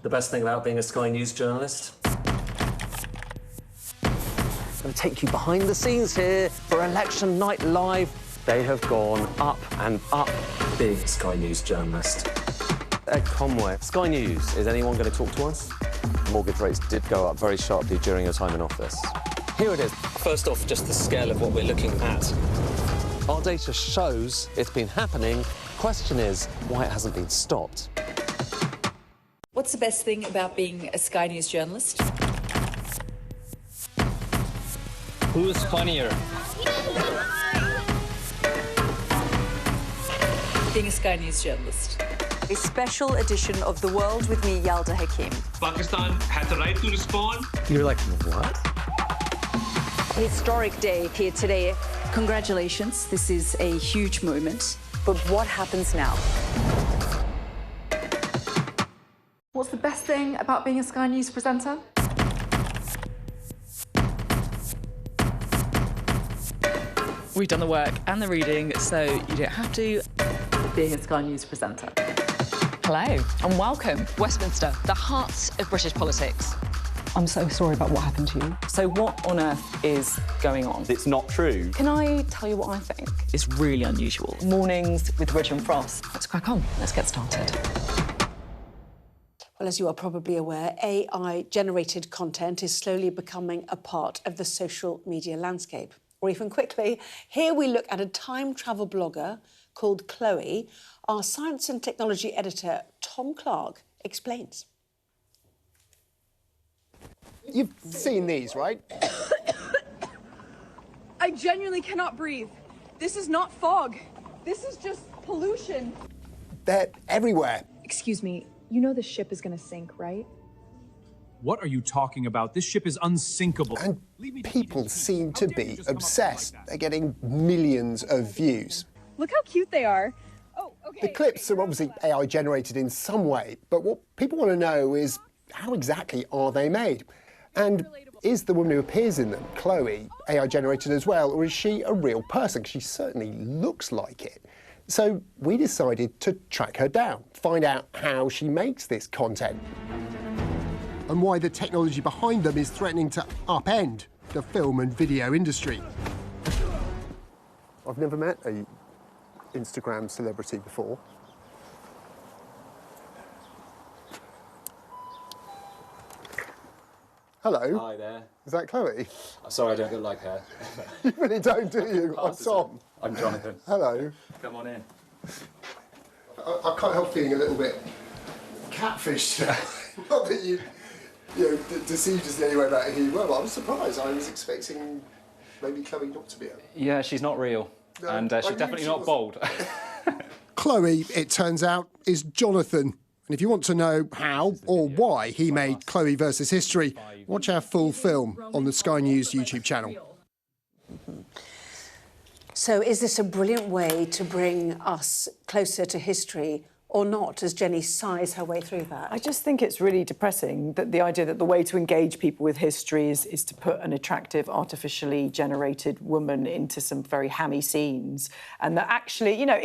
The best thing about being a Sky News journalist? I'm going to take you behind the scenes here for Election Night Live. They have gone up and up. Big Sky News journalist. Ed Conway. Sky News, is anyone going to talk to us? Mortgage rates did go up very sharply during your time in office. Here it is. First off, just the scale of what we're looking at. Our data shows it's been happening. Question is, why it hasn't been stopped. What's the best thing about being a Sky News journalist? Who's funnier? Being a Sky News journalist. A special edition of The World with me, Yalda Hakim. Pakistan had the right to respond. You're like, what? Historic day here today. Congratulations, this is a huge moment. But what happens now? What's the best thing about being a Sky News presenter? We've done the work and the reading, so you don't have to. Being a Sky News presenter. Hello and welcome. Westminster, the heart of British politics. I'm so sorry about what happened to you. So what on earth is going on? It's not true. Can I tell you what I think? It's really unusual. Mornings with Richard Frost. Let's crack on. Let's get started. Well, as you are probably aware, AI-generated content is slowly becoming a part of the social media landscape. Or even quickly, here we look at a time travel blogger called Chloe. Our science and technology editor, Tom Clark, explains. You've seen these, right? I genuinely cannot breathe. This is not fog. This is just pollution. They're everywhere. Excuse me, you know the ship is gonna sink, right? What are you talking about? This ship is unsinkable. And people seem to be obsessed. They're getting millions of views. Look how cute they are. Oh, okay. The clips are obviously AI generated in some way, but what people want to know is how exactly are they made? And is the woman who appears in them, Chloe, AI generated as well, or is she a real person? She certainly looks like it. So we decided to track her down, find out how she makes this content, and why the technology behind them is threatening to upend the film and video industry. I've never met a Instagram celebrity before. Hello. Hi there. Is that Chloe? Sorry, I don't look like her. You really don't, do you? I'm Tom. I'm Jonathan. Hello. Come on in. I can't help feeling a little bit catfished today. Not that you deceived us in any way about who you were, but I was surprised. I was expecting maybe Chloe not to be a... Yeah, she's not real. No, and she's definitely not bold. Chloe, it turns out, is Jonathan. And if you want to know how or why he made Chloe versus history, watch our full film on the Sky News YouTube channel. So is this a brilliant way to bring us closer to history or not, as Jenny sighs her way through that? I just think it's really depressing that the idea that the way to engage people with history is to put an attractive, artificially generated woman into some very hammy scenes. And that actually, you know,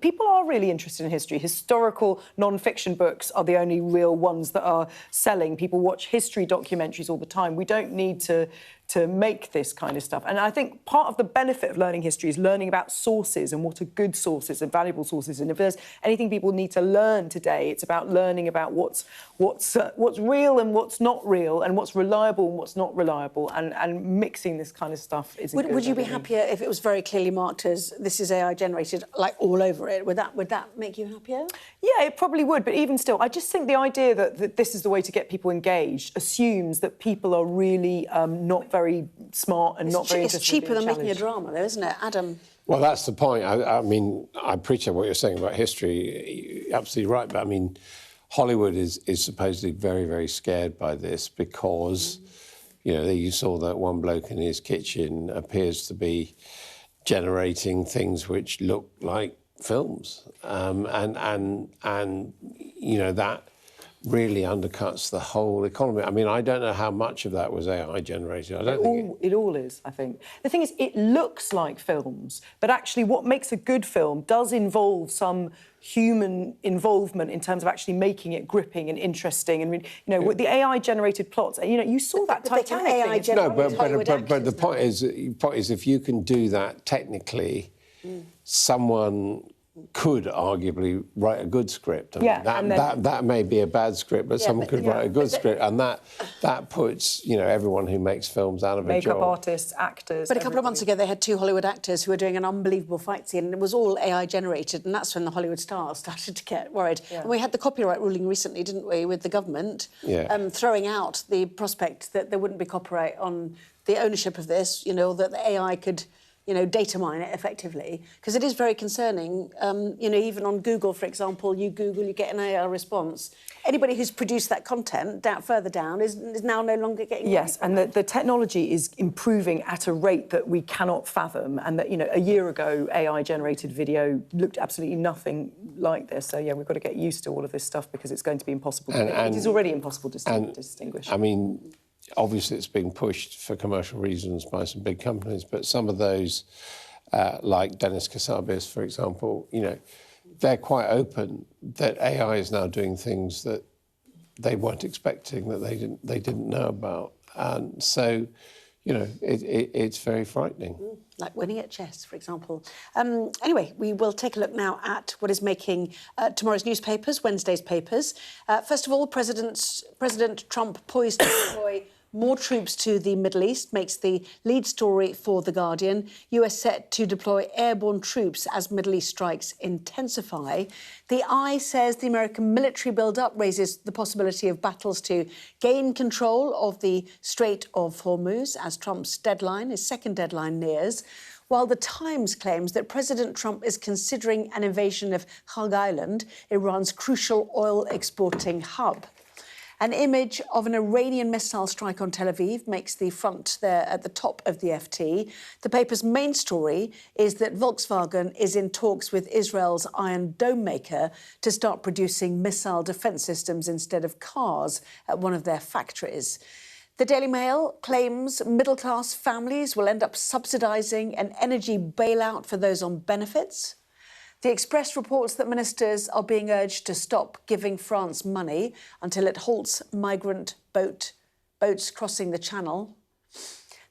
people are really interested in history. Historical non-fiction books are the only real ones that are selling. People watch history documentaries all the time. We don't need to make this kind of stuff. And I think part of the benefit of learning history is learning about sources and what are good sources and valuable sources. And if there's anything people need to learn today, it's about learning about what's real and what's not real, and what's reliable and what's not reliable, and mixing this kind of stuff isn't good. Would you be happier if it was very clearly marked as this is AI generated, like all over it? Would that make you happier? Yeah, it probably would. But even still, I just think the idea that this is the way to get people engaged assumes that people are really not very smart and not very interested. It's cheaper than making a drama, though, isn't it, Adam? Well, that's the point. I mean, I appreciate what you're saying about history. You're absolutely right. But I mean, Hollywood is supposedly very, very scared by this because, you know, you saw that one bloke in his kitchen appears to be generating things which look like films, and you know, that really undercuts the whole economy. I mean, I don't know how much of that was AI generated. I don't think it all is, I think. The thing is, it looks like films, but actually what makes a good film does involve some human involvement in terms of actually making it gripping and interesting. And, you know, with the AI-generated plots, you know, you saw that Titanic thing. No, but the point is if you can do that technically, someone could arguably write a good script. I mean, Yeah, that may be a bad script, but someone could write a good script, and that puts, you know, everyone who makes films out of a job. Makeup artists, actors. But a couple of months ago, they had 2 Hollywood actors who were doing an unbelievable fight scene, and it was all AI generated, and that's when the Hollywood stars started to get worried. Yeah. And we had the copyright ruling recently, didn't we, with the government throwing out the prospect that there wouldn't be copyright on the ownership of this, you know, that the AI could, you know, data mine it effectively, because it is very concerning. You know, even on Google, for example, you Google, you get an AI response. Anybody who's produced that content further down is now no longer getting... Yes, and the technology is improving at a rate that we cannot fathom, and that, you know, a year ago, AI-generated video looked absolutely nothing like this. So, yeah, we've got to get used to all of this stuff because it's going to be impossible. It is already impossible to distinguish. I mean, obviously, it's being pushed for commercial reasons by some big companies, but some of those, like Dennis Kasabias, for example, you know, they're quite open that AI is now doing things that they weren't expecting, that they didn't know about, and so, you know, it's very frightening. Like winning at chess, for example. Anyway, we will take a look now at what is making tomorrow's newspapers, Wednesday's papers. First of all, President Trump poised to deploy more troops to the Middle East, makes the lead story for The Guardian. US set to deploy airborne troops as Middle East strikes intensify. The Eye says the American military build-up raises the possibility of battles to gain control of the Strait of Hormuz as Trump's deadline, his second deadline, nears. While The Times claims that President Trump is considering an invasion of Hug Island, Iran's crucial oil-exporting hub. An image of an Iranian missile strike on Tel Aviv makes the front there at the top of the FT. The paper's main story is that Volkswagen is in talks with Israel's Iron Dome maker to start producing missile defence systems instead of cars at one of their factories. The Daily Mail claims middle-class families will end up subsidising an energy bailout for those on benefits. The Express reports that ministers are being urged to stop giving France money until it halts migrant boats crossing the Channel.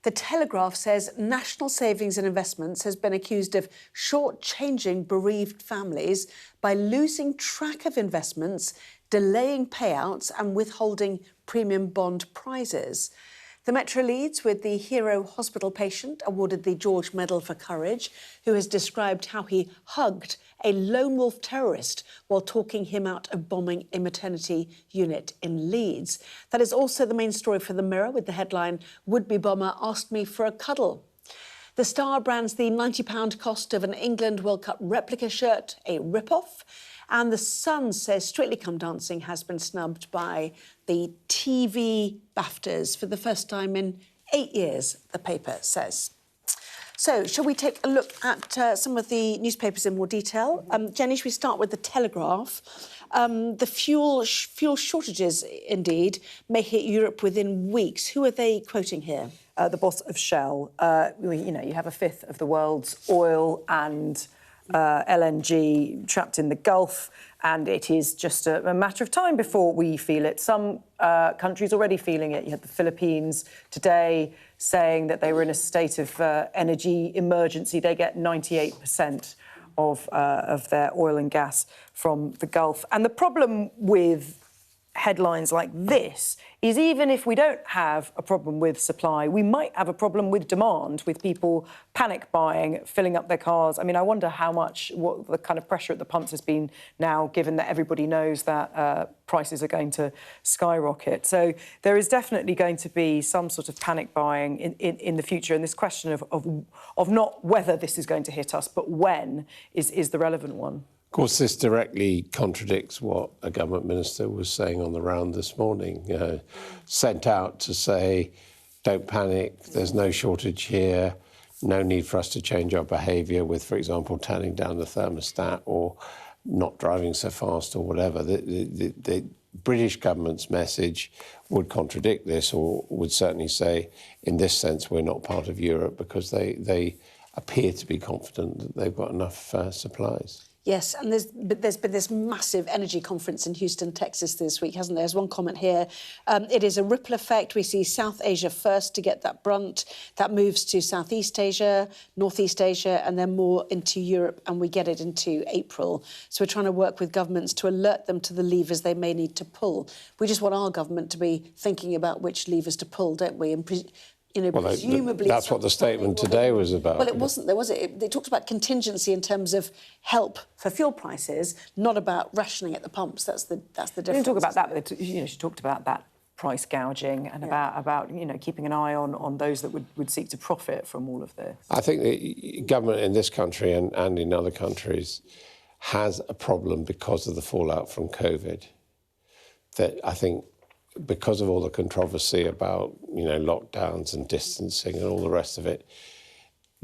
The Telegraph says National Savings and Investments has been accused of short-changing bereaved families by losing track of investments, delaying payouts and withholding premium bond prizes. The Metro leads with the hero hospital patient awarded the George Medal for Courage, who has described how he hugged a lone wolf terrorist while talking him out of bombing a maternity unit in Leeds. That is also the main story for The Mirror, with the headline, "Would-be bomber asked me for a cuddle." The Star brands the £90 cost of an England World Cup replica shirt a rip-off. And The Sun says Strictly Come Dancing has been snubbed by the TV BAFTAs for the first time in 8 years, the paper says. So, shall we take a look at some of the newspapers in more detail? Jenny, should we start with The Telegraph? The fuel shortages, indeed, may hit Europe within weeks. Who are they quoting here? The boss of Shell. You know, you have a fifth of the world's oil and LNG trapped in the Gulf, and it is just a matter of time before we feel it. Some countries already feeling it. You had the Philippines today saying that they were in a state of energy emergency. They get 98% of their oil and gas from the Gulf. And the problem with headlines like this is, even if we don't have a problem with supply, we might have a problem with demand, with people panic buying, filling up their cars. I mean, I wonder what the kind of pressure at the pumps has been now, given that everybody knows that prices are going to skyrocket. So there is definitely going to be some sort of panic buying in the future. And this question of not whether this is going to hit us, but when is the relevant one. Of course, this directly contradicts what a government minister was saying on the round this morning, sent out to say, don't panic, there's no shortage here, no need for us to change our behaviour with, for example, turning down the thermostat or not driving so fast or whatever. The British government's message would contradict this, or would certainly say, in this sense, we're not part of Europe, because they appear to be confident that they've got enough supplies. Yes, and there's been this massive energy conference in Houston, Texas this week, hasn't there? There's one comment here. It is a ripple effect. We see South Asia first to get that brunt. That moves to Southeast Asia, Northeast Asia, and then more into Europe, and we get it into April. So we're trying to work with governments to alert them to the levers they may need to pull. We just want our government to be thinking about which levers to pull, don't we? And presumably... That's what the statement today was about. Well, it wasn't, there was it? They talked about contingency in terms of help for fuel prices, not about rationing at the pumps. That's the difference. She didn't talk about that, but she talked about that price gouging and about keeping an eye on those that would seek to profit from all of this. I think the government in this country and in other countries has a problem because of the fallout from COVID. That I think, because of all the controversy about, lockdowns and distancing and all the rest of it,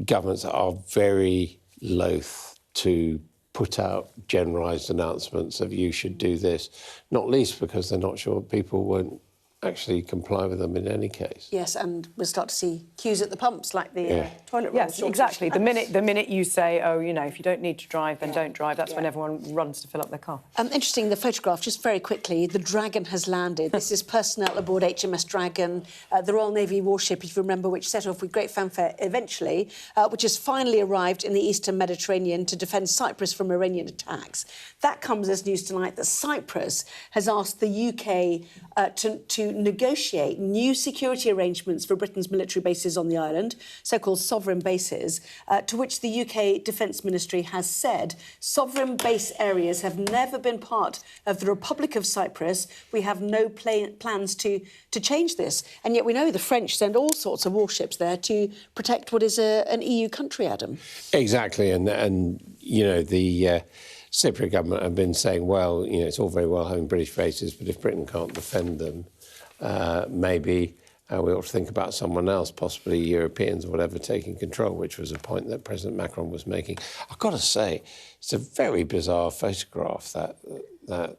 governments are very loath to put out generalised announcements of you should do this, not least because they're not sure people won't actually comply with them in any case. Yes, and we'll start to see queues at the pumps like the toilet roll. Yes, exactly. The minute you say, oh, if you don't need to drive, then don't drive, that's when everyone runs to fill up their car. Interesting, the photograph, just very quickly, the Dragon has landed. This is personnel aboard HMS Dragon, the Royal Navy warship, if you remember, which set off with great fanfare eventually, which has finally arrived in the eastern Mediterranean to defend Cyprus from Iranian attacks. That comes as news tonight that Cyprus has asked the UK to negotiate new security arrangements for Britain's military bases on the island, so-called sovereign bases, to which the UK Defence Ministry has said sovereign base areas have never been part of the Republic of Cyprus. We have no plans to change this. And yet we know the French send all sorts of warships there to protect what is an EU country, Adam. Exactly, and the Cypriot government have been saying, well, it's all very well having British bases, but if Britain can't defend them, maybe we ought to think about someone else, possibly Europeans or whatever, taking control, which was a point that President Macron was making. I've got to say, it's a very bizarre photograph that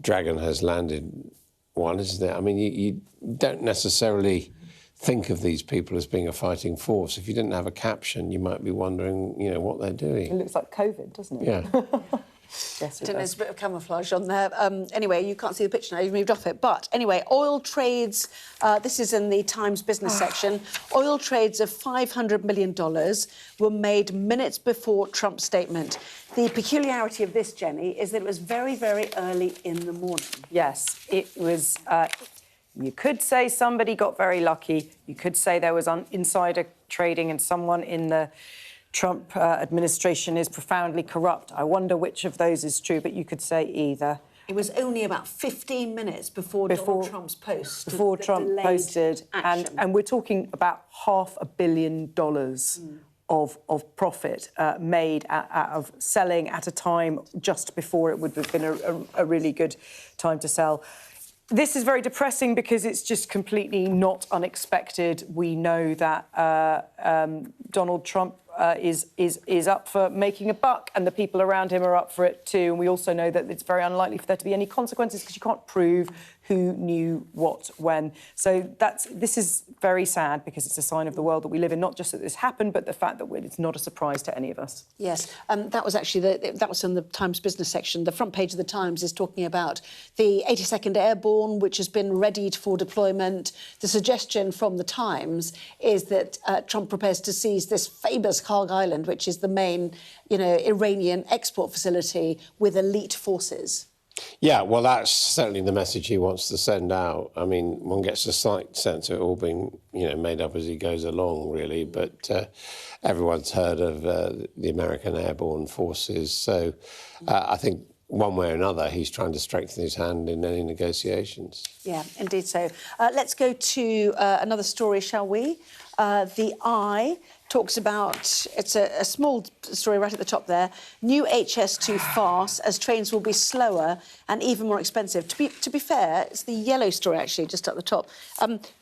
Dragon has landed one, isn't it? I mean, you don't necessarily think of these people as being a fighting force. If you didn't have a caption, you might be wondering, what they're doing. It looks like COVID, doesn't it? Yeah. Yes, I think there's a bit of camouflage on there. Anyway, you can't see the picture now, you've moved off it. But anyway, oil trades, this is in the Times business section, oil trades of $500 million were made minutes before Trump's statement. The peculiarity of this, Jenny, is that it was very, very early in the morning. Yes, it was... you could say somebody got very lucky. You could say there was insider trading and someone in the Trump administration is profoundly corrupt. I wonder which of those is true, but you could say either. It was only about 15 minutes before Donald Trump's post. Before Trump posted, and we're talking about $500 million of profit made out of selling at a time just before it would have been a really good time to sell. This is very depressing because it's just completely not unexpected. We know that Donald Trump is up for making a buck, and the people around him are up for it too. And we also know that it's very unlikely for there to be any consequences because you can't prove who knew what when. So this is very sad because it's a sign of the world that we live in, not just that this happened, but the fact that it's not a surprise to any of us. Yes, that was actually that was in the Times business section. The front page of the Times is talking about the 82nd Airborne, which has been readied for deployment. The suggestion from the Times is that Trump prepares to seize this famous Karg Island, which is the main, Iranian export facility with elite forces. Yeah, well, that's certainly the message he wants to send out. I mean, one gets a slight sense of it all being, made up as he goes along, really. But everyone's heard of the American Airborne Forces. So I think one way or another, he's trying to strengthen his hand in any negotiations. Yeah, indeed so. Let's go to another story, shall we? The Eye talks about, it's a small story right at the top there, new HS2 farce as trains will be slower and even more expensive. To be fair, it's the yellow story, actually, just at the top.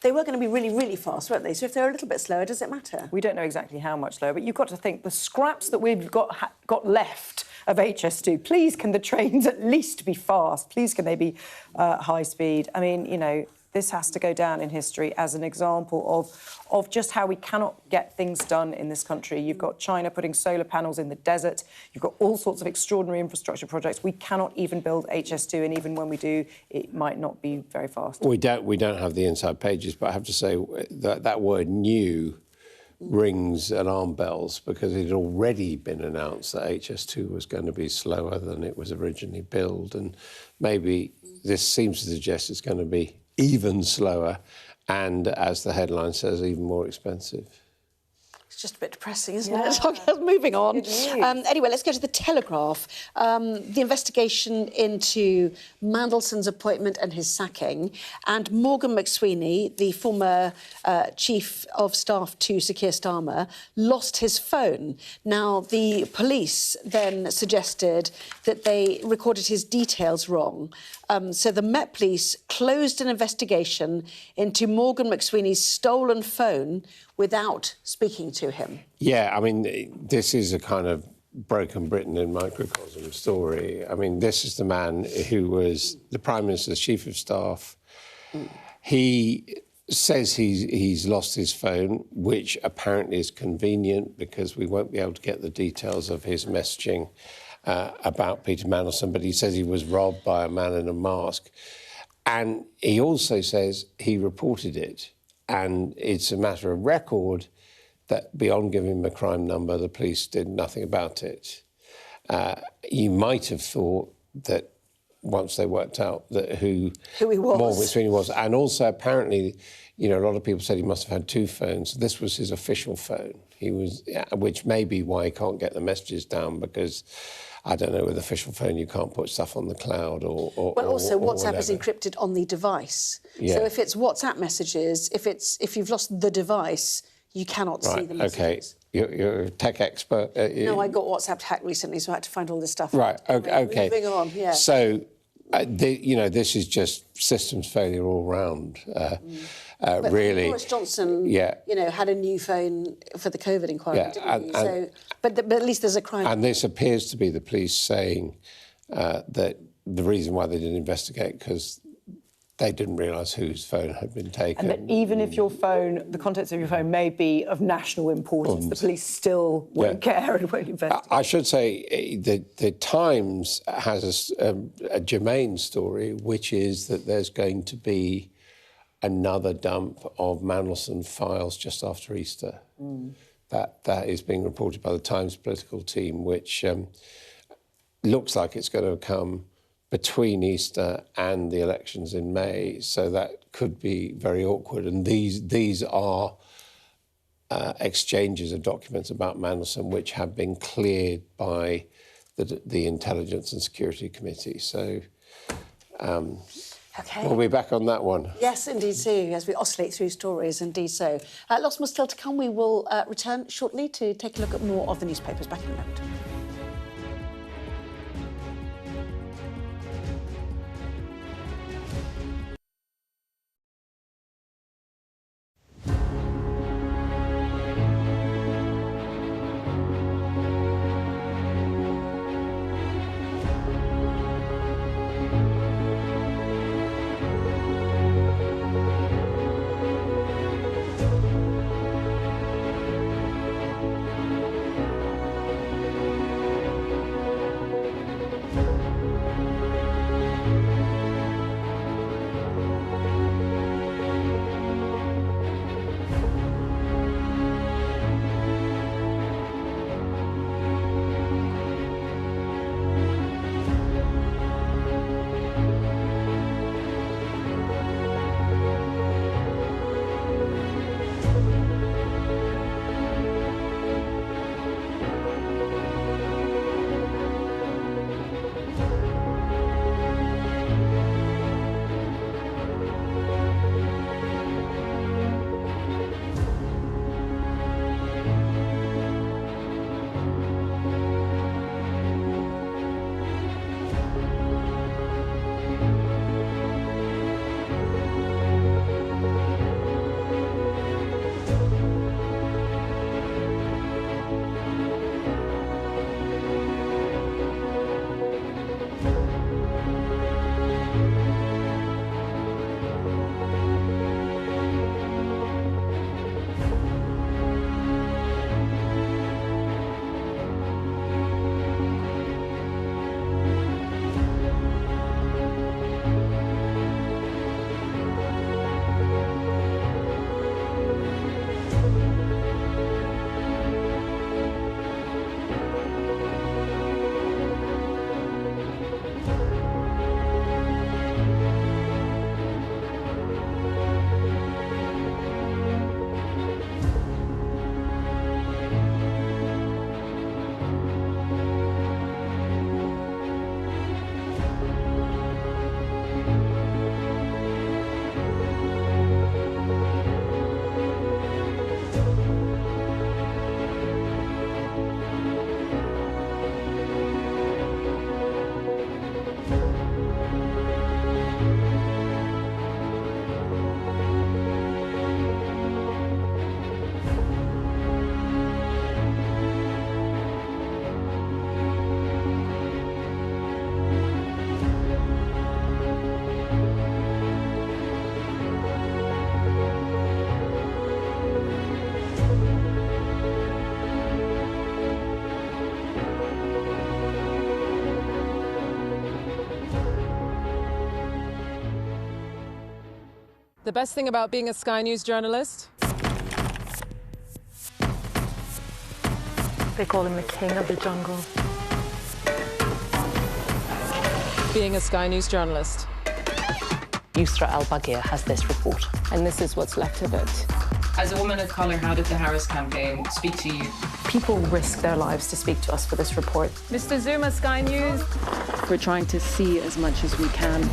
They were going to be really, really fast, weren't they? So if they're a little bit slower, does it matter? We don't know exactly how much slower, but you've got to think the scraps that we've got left of HS2, please can the trains at least be fast? Please can they be high speed? I mean, this has to go down in history as an example of just how we cannot get things done in this country. You've got China putting solar panels in the desert. You've got all sorts of extraordinary infrastructure projects. We cannot even build HS2, and even when we do, it might not be very fast. We don't have the inside pages, but I have to say that word "new" rings alarm bells, because it had already been announced that HS2 was going to be slower than it was originally billed, and maybe this seems to suggest it's going to be even slower and, as the headline says, even more expensive. It's just a bit depressing, isn't it? Okay, moving on. Anyway, let's go to the Telegraph. The investigation into Mandelson's appointment and his sacking, and Morgan McSweeney, the former chief of staff to Sir Keir Starmer, lost his phone. Now, the police then suggested that they recorded his details wrong. So the Met Police closed an investigation into Morgan McSweeney's stolen phone without speaking to him. Yeah, I mean, this is a kind of broken Britain in microcosm story. I mean, this is the man who was the Prime Minister's Chief of Staff. He says he's lost his phone, which apparently is convenient because we won't be able to get the details of his messaging about Peter Mandelson, but he says he was robbed by a man in a mask. And he also says he reported it. And it's a matter of record that beyond giving him a crime number, the police did nothing about it. You might have thought that once they worked out that who he was. Morgan McSweeney was. And also, apparently, you know, a lot of people said he must have had two phones. This was his official phone. Which may be why he can't get the messages down, because I don't know, with official phone you can't put stuff on the cloud or also or WhatsApp is encrypted on the device. Yeah. So if it's WhatsApp messages, if you've lost the device, you cannot see the messages. Okay, you're a tech expert. No, I got WhatsApp hacked recently, so I had to find all this stuff. Right. Okay. Moving on. Yeah. So, you know, this is just systems failure all round. But really, Boris Johnson, you know, had a new phone for the COVID inquiry, didn't he? So, but at least there's a crime. And this appears to be the police saying that the reason why they didn't investigate because they didn't realise whose phone had been taken. And that even if your phone, the contents of your phone may be of national importance, the police still won't care and won't investigate. I should say the Times has a germane story, which is that there's going to be another dump of Mandelson files just after Easter. That is being reported by the Times political team, which looks like it's going to come between Easter and the elections in May. So that could be very awkward. And these are exchanges of documents about Mandelson which have been cleared by the Intelligence and Security Committee. So we'll be back on that one. Yes, indeed so, as we oscillate through stories, indeed so. Lots more still to come. We will return shortly to take a look at more of the newspapers. Back in a moment. The best thing about being a Sky News journalist? They call him the king of the jungle. Being a Sky News journalist. Yusra Al-Baghir has this report. And this is what's left of it. As a woman of colour, how did the Harris campaign speak to you? People risk their lives to speak to us for this report. Mr. Zuma, Sky News. We're trying to see as much as we can.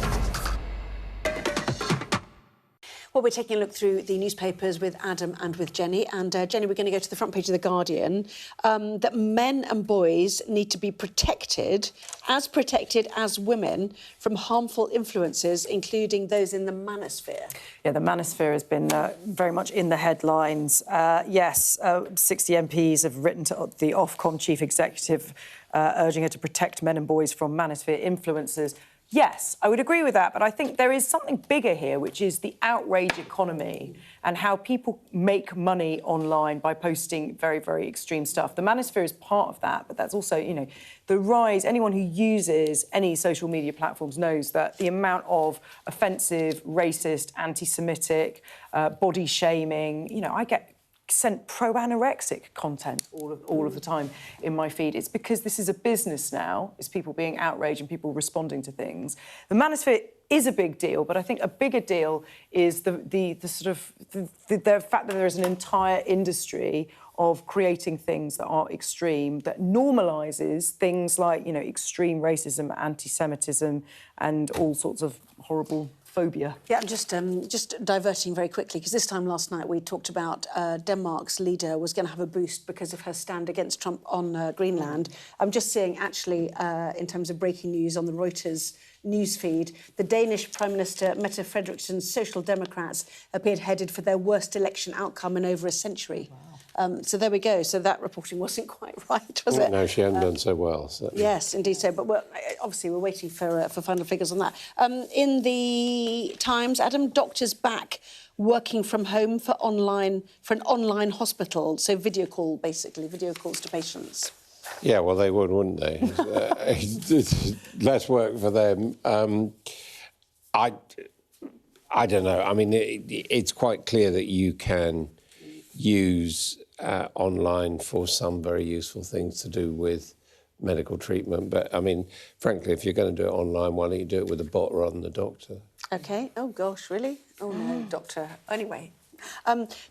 Well, we're taking a look through the newspapers with Adam and with Jenny. And Jenny, we're going to go to the front page of The Guardian, that men and boys need to be protected as women from harmful influences, including those in the manosphere. Yeah, the manosphere has been very much in the headlines. Yes, 60 MPs have written to the Ofcom chief executive urging her to protect men and boys from manosphere influences. Yes, I would agree with that, but I think there is something bigger here, which is the outrage economy and how people make money online by posting very, very extreme stuff. The manosphere is part of that, but that's also, you know, the rise. Anyone who uses any social media platforms knows that the amount of offensive, racist, anti-Semitic, body shaming, you know, I get sent pro-anorexic content all of the time in my feed. It's because this is a business now. It's people being outraged and people responding to things. The manosphere is a big deal, but I think a bigger deal is the fact that there is an entire industry of creating things that are extreme, that normalises things like, you know, extreme racism, anti-Semitism, and all sorts of horrible phobia. Yeah, I'm just diverting very quickly, because this time last night we talked about Denmark's leader was going to have a boost because of her stand against Trump on Greenland. I'm just seeing, actually, in terms of breaking news on the Reuters newsfeed, the Danish Prime Minister Mette Frederiksen's Social Democrats appeared headed for their worst election outcome in over a century. Wow. So there we go. So that reporting wasn't quite right, was it? No, she hadn't done so well. Certainly. Yes, indeed so. But obviously we're waiting for final figures on that. In the Times, Adam, doctors back working from home for an online hospital. So video calls to patients. Yeah, well, they would, wouldn't they? Less work for them. I don't know. I mean, it's quite clear that you can use online for some very useful things to do with medical treatment. But, I mean, frankly, if you're going to do it online, why don't you do it with a bot rather than the doctor? OK. Oh, gosh, really? Oh, no, doctor. Anyway.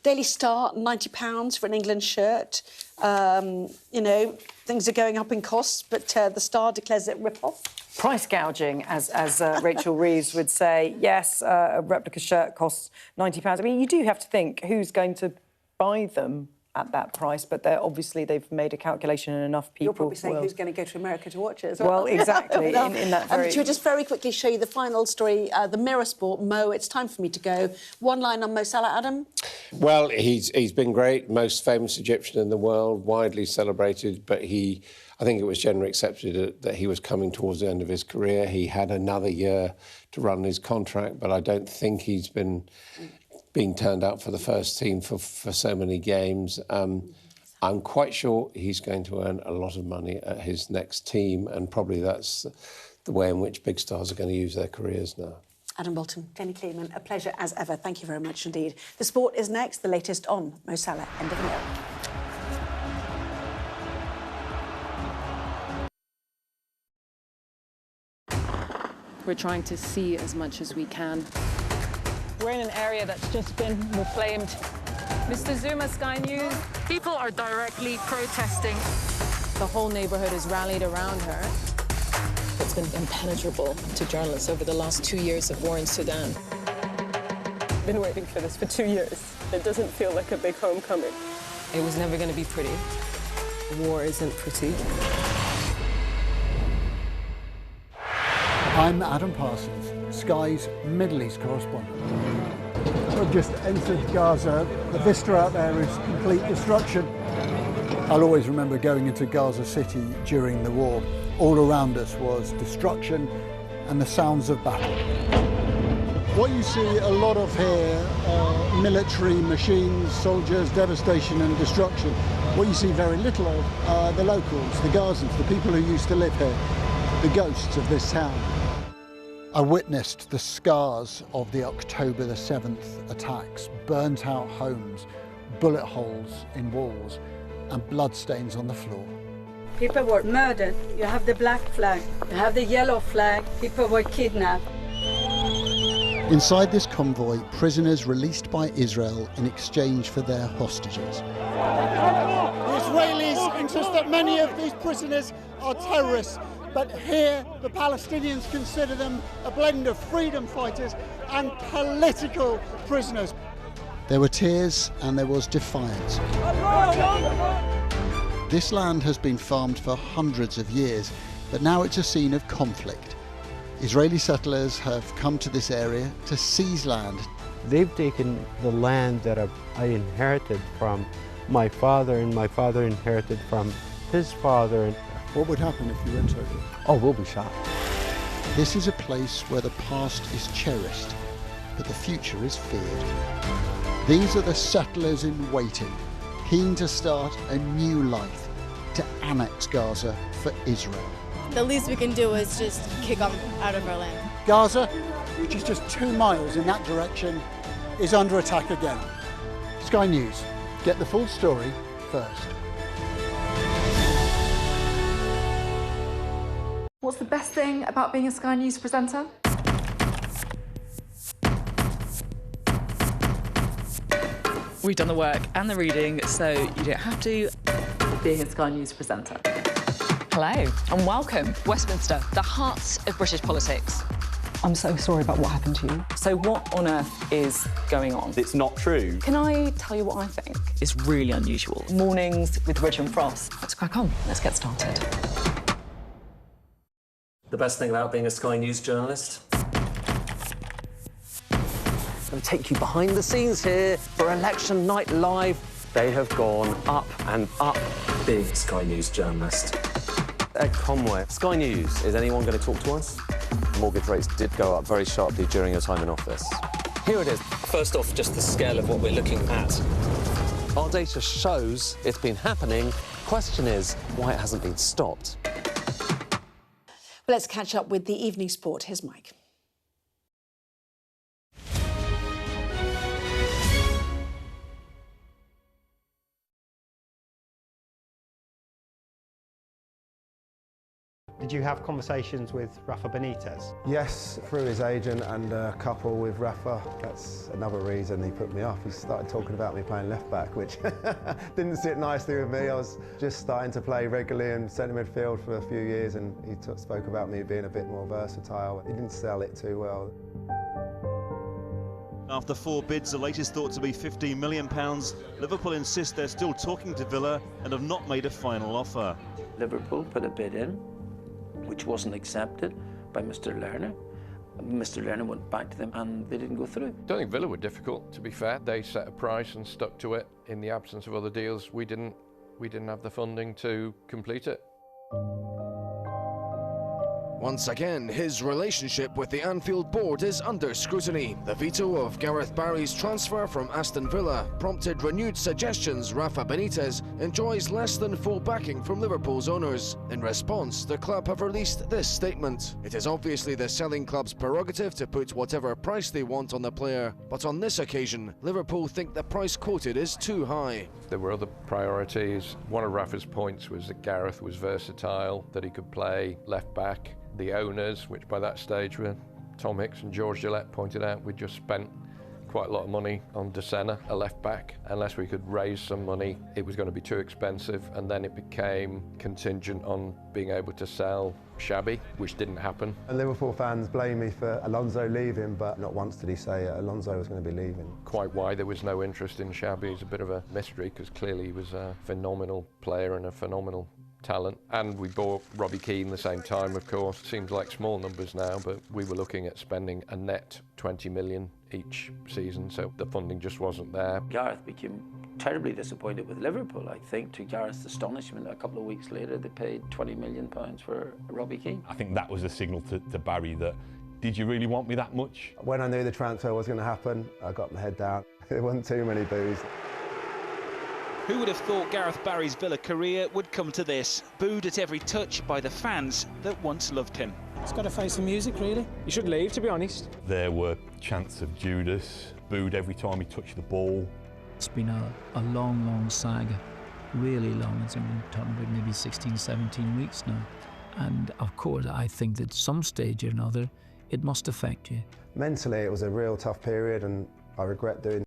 Daily Star, £90 for an England shirt. You know, things are going up in costs, but the Star declares it rip-off. Price gouging, as Rachel Reeves would say. Yes, a replica shirt costs £90. I mean, you do have to think who's going to buy them at that price, but they've made a calculation and enough people... You're probably saying who's going to go to America to watch it as well. Well, exactly, in that very... Should we just very quickly show you the final story, the Mirror Sport, Mo, it's time for me to go. One line on Mo Salah, Adam? Well, he's been great, most famous Egyptian in the world, widely celebrated, but I think it was generally accepted that he was coming towards the end of his career. He had another year to run his contract, but I don't think he's been being turned out for the first team for so many games. I'm quite sure he's going to earn a lot of money at his next team, and probably that's the way in which big stars are going to use their careers now. Adam Bolton, Jenny Kleeman, a pleasure as ever. Thank you very much indeed. The Sport is next, the latest on Mo Salah, end of the Mirror. We're trying to see as much as we can. We're in an area that's just been reclaimed. Mr. Zuma, Sky News. People are directly protesting. The whole neighbourhood is rallied around her. It's been impenetrable to journalists over the last 2 years of war in Sudan. I've been waiting for this for 2 years. It doesn't feel like a big homecoming. It was never going to be pretty. War isn't pretty. I'm Adam Parsons, Sky's Middle East correspondent. We've just entered Gaza. The vista out there is complete destruction. I'll always remember going into Gaza City during the war. All around us was destruction and the sounds of battle. What you see a lot of here are military machines, soldiers, devastation and destruction. What you see very little of are the locals, the Gazans, the people who used to live here, the ghosts of this town. I witnessed the scars of the October the 7th attacks, burnt out homes, bullet holes in walls and bloodstains on the floor. People were murdered. You have the black flag, you have the yellow flag, people were kidnapped. Inside this convoy, prisoners released by Israel in exchange for their hostages. The Israelis insist that many of these prisoners are terrorists, but here the Palestinians consider them a blend of freedom fighters and political prisoners. There were tears and there was defiance. This land has been farmed for hundreds of years, but now it's a scene of conflict. Israeli settlers have come to this area to seize land. They've taken the land that I inherited from my father, and my father inherited from his father. What would happen if you went over? Oh, we'll be shot. This is a place where the past is cherished, but the future is feared. These are the settlers in waiting, keen to start a new life, to annex Gaza for Israel. The least we can do is just kick them out of our land. Gaza, which is just 2 miles in that direction, is under attack again. Sky News, get the full story first. What's the best thing about being a Sky News presenter? We've done the work and the reading, so you don't have to. Being a Sky News presenter. Hello and welcome. Westminster, the heart of British politics. I'm so sorry about what happened to you. So what on earth is going on? It's not true. Can I tell you what I think is really unusual? Mornings with Richard and Frost. Let's crack on. Let's get started. The best thing about being a Sky News journalist? I'm going to take you behind the scenes here for Election Night Live. They have gone up and up. Big Sky News journalist. Ed Conway. Sky News, is anyone going to talk to us? Mortgage rates did go up very sharply during your time in office. Here it is. First off, just the scale of what we're looking at. Our data shows it's been happening. Question is, why it hasn't been stopped. Let's catch up with the evening sport. Here's Mike. Did you have conversations with Rafa Benitez? Yes, through his agent and a couple with Rafa. That's another reason he put me off. He started talking about me playing left back, which didn't sit nicely with me. I was just starting to play regularly in centre midfield for a few years, and he spoke about me being a bit more versatile. He didn't sell it too well. After 4 bids, the latest thought to be £15 million, Liverpool insist they're still talking to Villa and have not made a final offer. Liverpool put a bid in, which wasn't accepted by Mr. Lerner. Mr. Lerner went back to them and they didn't go through. I don't think Villa were difficult, to be fair. They set a price and stuck to it in the absence of other deals. We didn't have the funding to complete it. Once again, his relationship with the Anfield board is under scrutiny. The veto of Gareth Barry's transfer from Aston Villa prompted renewed suggestions Rafa Benitez enjoys less than full backing from Liverpool's owners. In response, the club have released this statement. It is obviously the selling club's prerogative to put whatever price they want on the player, but on this occasion, Liverpool think the price quoted is too high. There were other priorities. One of Rafa's points was that Gareth was versatile, that he could play left back. The owners, which by that stage were Tom Hicks and George Gillette, pointed out we'd just spent quite a lot of money on De Sena, a left back. Unless we could raise some money, it was going to be too expensive, and then it became contingent on being able to sell Shabby, which didn't happen. And Liverpool fans blame me for Alonso leaving, but not once did he say Alonso was going to be leaving. Quite why there was no interest in Shabby is a bit of a mystery, because clearly he was a phenomenal player and a phenomenal talent. And we bought Robbie Keane the same time, of course. Seems like small numbers now, but we were looking at spending a net 20 million each season, so the funding just wasn't there. Gareth became terribly disappointed with Liverpool. I think to Gareth's astonishment, a couple of weeks later they paid £20 million for Robbie Keane. I think that was a signal to Barry that, did you really want me that much? When I knew the transfer was going to happen, I got my head down. There wasn't too many boos. Who would have thought Gareth Barry's Villa career would come to this? Booed at every touch by the fans that once loved him. He's got to face the music, really. You should leave, to be honest. There were chants of Judas, booed every time he touched the ball. It's been a long, long saga, really long. It's been talking about maybe 16, 17 weeks now. And of course, I think that some stage or another, it must affect you. Mentally, it was a real tough period, and I regret doing.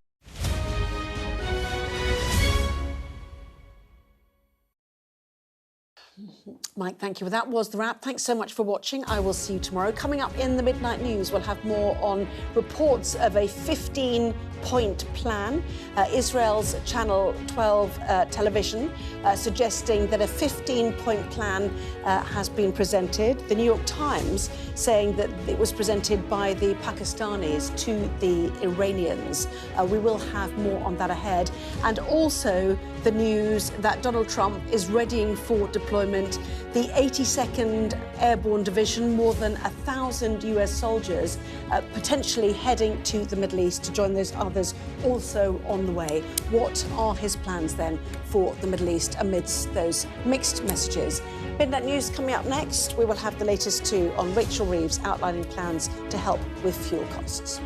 Mike, thank you. Well, that was the wrap. Thanks so much for watching. I will see you tomorrow. Coming up in the Midnight News, we'll have more on reports of a 15-point plan. Israel's Channel 12 television suggesting that a 15-point plan has been presented. The New York Times saying that it was presented by the Pakistanis to the Iranians. We will have more on that ahead. And also the news that Donald Trump is readying for deployment. The 82nd Airborne Division, more than 1,000 US soldiers potentially heading to the Middle East to join those others also on the way. What are his plans then for the Middle East amidst those mixed messages? Midnight News coming up next. We will have the latest too on Rachel Reeves outlining plans to help with fuel costs.